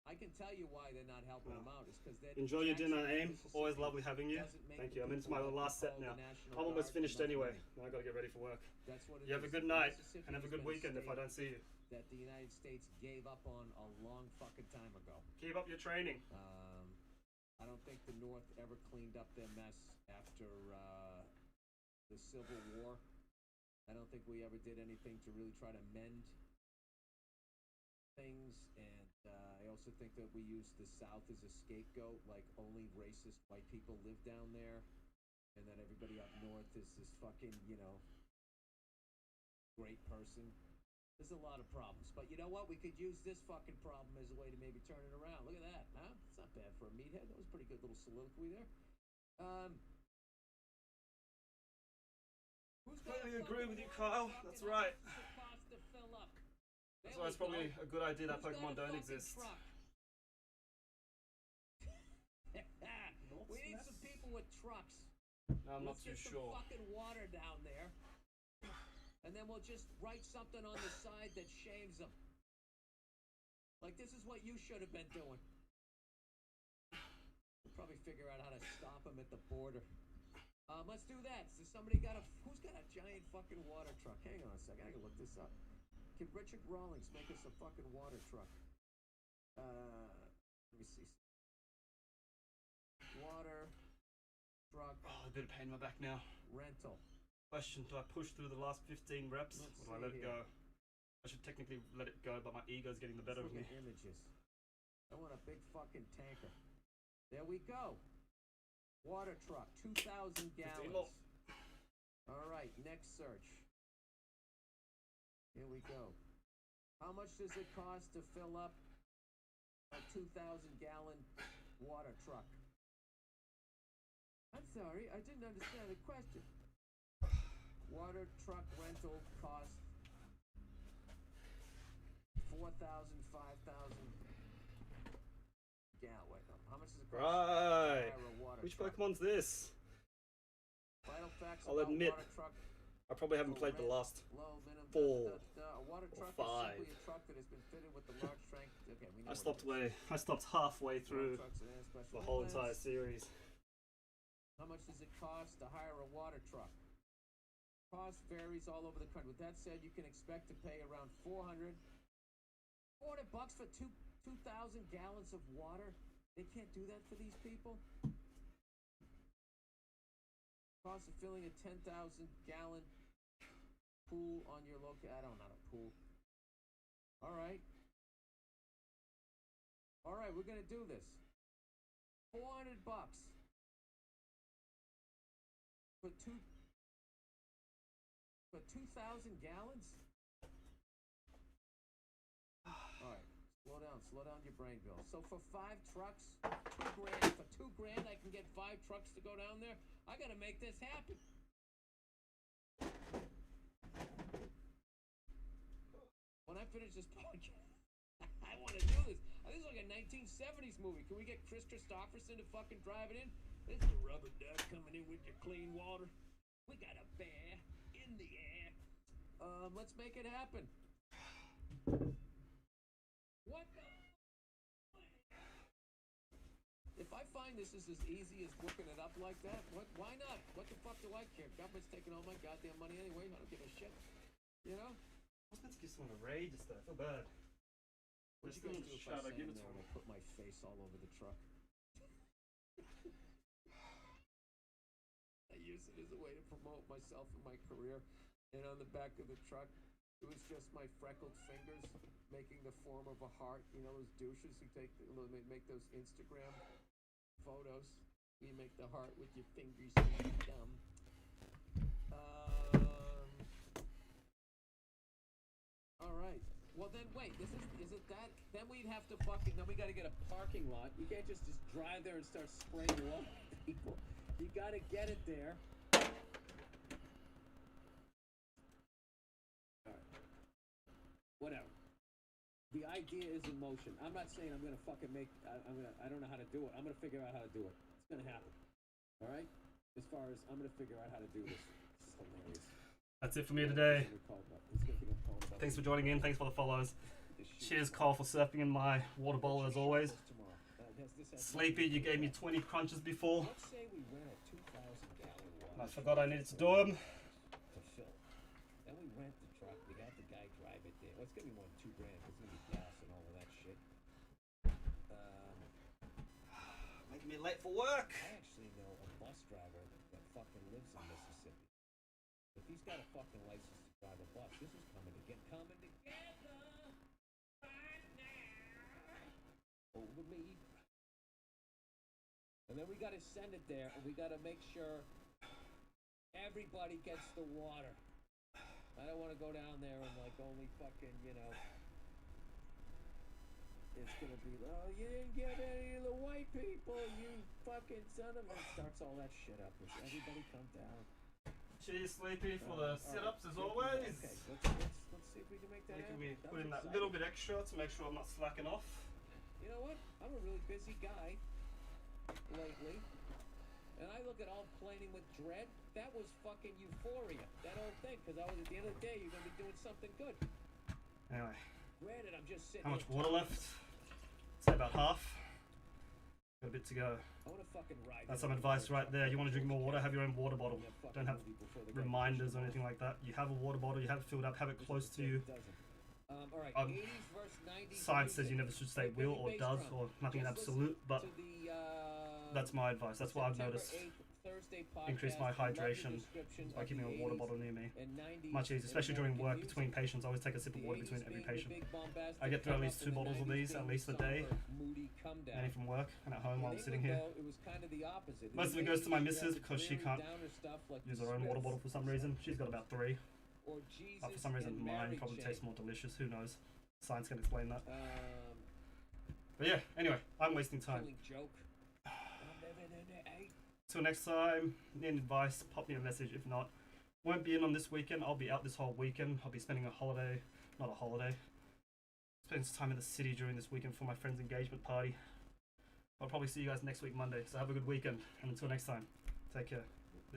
I can tell you why they're not helping them out. It's because they're Enjoy your dinner, AIM. Always lovely having you. Thank you. I'm into my last set now. I'm almost finished anyway. Now I gotta get ready for work. That's what it You have a is. good night Mississippi and have a has good been weekend if I state don't see you. that the United States gave up on a long fucking time ago. Keep up your training. I don't think the North ever cleaned up their mess after the Civil War. I don't think we ever did anything to really try to mend things, and I also think that we used the South as a scapegoat, like only racist white people live down there, and that everybody up north is this fucking, you know, great person. There's a lot of problems, but you know what? We could use this fucking problem as a way to maybe turn it around. Look at that, huh? It's not bad for a meathead. That was a pretty good little soliloquy there. Totally agree with you, Kyle. That's right. That's why it's probably a good idea that Pokemon don't exist. We need some people with trucks. No, I'm not too Let's get sure. some fucking water down there, and then we'll just write something on the side that shames them. Like, this is what you should have been doing. We'll probably figure out how to stop them at the border. Let's do that. Who's got a giant fucking water truck? Hang on a second, I can look this up. Can Richard Rawlings make us a fucking water truck? Let me see. Water truck. Oh, a bit of pain in my back now. Rental. Question: do I push through the last 15 reps, Let's or do I let see it here. go? I should technically let it go, but my ego's getting the better Let's of look me. at images. I want a big fucking tanker. There we go. Water truck, 2,000 gallons. more. All right, next search. Here we go. How much does it cost to fill up a 2,000-gallon water truck? I'm sorry, I didn't understand the question. Water truck rental cost 4,000, 5,000 gallon. Wait, no. How much does it cost? Right. to hire a water Which truck? Pokemon's this? Vital facts I'll about admit, water truck. I probably haven't for played the rent, last low minimum, 4 A water or truck 5. is simply a truck that has been fitted with the large tank. Okay, we know I stopped halfway through trucks and special the whole implements. entire series. How much does it cost to hire a water truck? Cost varies all over the country. With that said, you can expect to pay around $400 bucks for 2,000 gallons of water. They can't do that for these people. Cost of filling a 10,000 gallon pool on your local. I don't know, not a pool. All right. All right, we're gonna do this. $400 for 2,000 gallons. All right, slow down your brain, Bill. So for 5 trucks, $2,000. For $2,000, I can get 5 trucks to go down there. I gotta make this happen. When I finish this podcast, I want to do this. This is like a 1970s movie. Can we get Chris Christopherson to fucking drive it in? This is the rubber duck coming in with your clean water. We got a bear in the air. Let's make it happen. What the? If I find this is as easy as whipping it up like that, why not? What the fuck do I care? Government's taking all my goddamn money anyway. I don't give a shit. You know? I was meant to give someone a rage and stuff. I feel bad. What you guys do if I stand there and I put my face all over the truck? I use it as a way to promote myself and my career. And on the back of the truck, it was just my freckled fingers making the form of a heart. You know those douches who make those Instagram photos? You make the heart with your fingers and your thumb. All right. Well then, wait. Is it that? Then we'd have to then we got to get a parking lot. You can't just drive there and start spraying water at people. You got to get it there. All right. Whatever. The idea is in motion. I'm not saying I'm gonna fucking make. I don't know how to do it. I'm gonna figure out how to do it. It's gonna happen. All right. As far as I'm gonna figure out how to do this. This is hilarious. That's it for me today. Thanks for joining in. Thanks for the follows. Cheers, Cole, for surfing in my water bowl as always. Sleepy, you gave me 20 crunches before. Let's say we rent a 2,000-gallon water. I forgot I needed to do them. To fill. Then we rent the truck. We have the guy drive it there. Well, it's gonna be more than $2,000. It's gonna be gas and all of that shit. Making me late for work. I actually know a bus driver that fucking lives in Mississippi. If he's got a fucking license to drive a bus, this is coming together right now over me. And then we got to send it there, and we got to make sure everybody gets the water. I don't want to go down there and like only fucking, you know, it's gonna be, oh, you didn't get any of the white people, you fucking son of a. Starts all that shit up. Everybody come down. Cheers, Sleepy, for the sit-ups as always. Okay, let's see if we can make that happen. We put in that little bit extra to make sure I'm not slacking off. You know what? I'm a really busy guy lately. And I look at all planning with dread. That was fucking euphoria. That whole thing. Because I was, at the end of the day, you're going to be doing something good. Anyway. Granted, I'm just sitting How much here water left? Say about half. Got a bit to go. I want to fucking ride. That's some advice right there. You want to drink more water? Have your own water bottle. Don't have reminders or anything like that. You have a water bottle, you have it filled up, have it close to you. All right, 80s versus 90s. Science says you never should say will or does or nothing in absolute, but that's my advice. That's what I've noticed. Increase my hydration by keeping a water bottle near me. Much easier, especially during work between patients. I always take a sip of water between every patient. I get through at least 2 bottles of these at least a day. Mainly from work and at home while I'm sitting here. Most of it goes to my missus because she can't use her own water bottle for some reason. She's got about 3. But for some reason mine probably tastes more delicious. Who knows? Science can explain that. But yeah, anyway, I'm wasting time. Till next time, need advice, pop me a message. If not, won't be in on this weekend. I'll be out this whole weekend. I'll be spending a holiday, not a holiday. Spending some time in the city during this weekend for my friend's engagement party. I'll probably see you guys next week, Monday. So have a good weekend, and until next time, take care.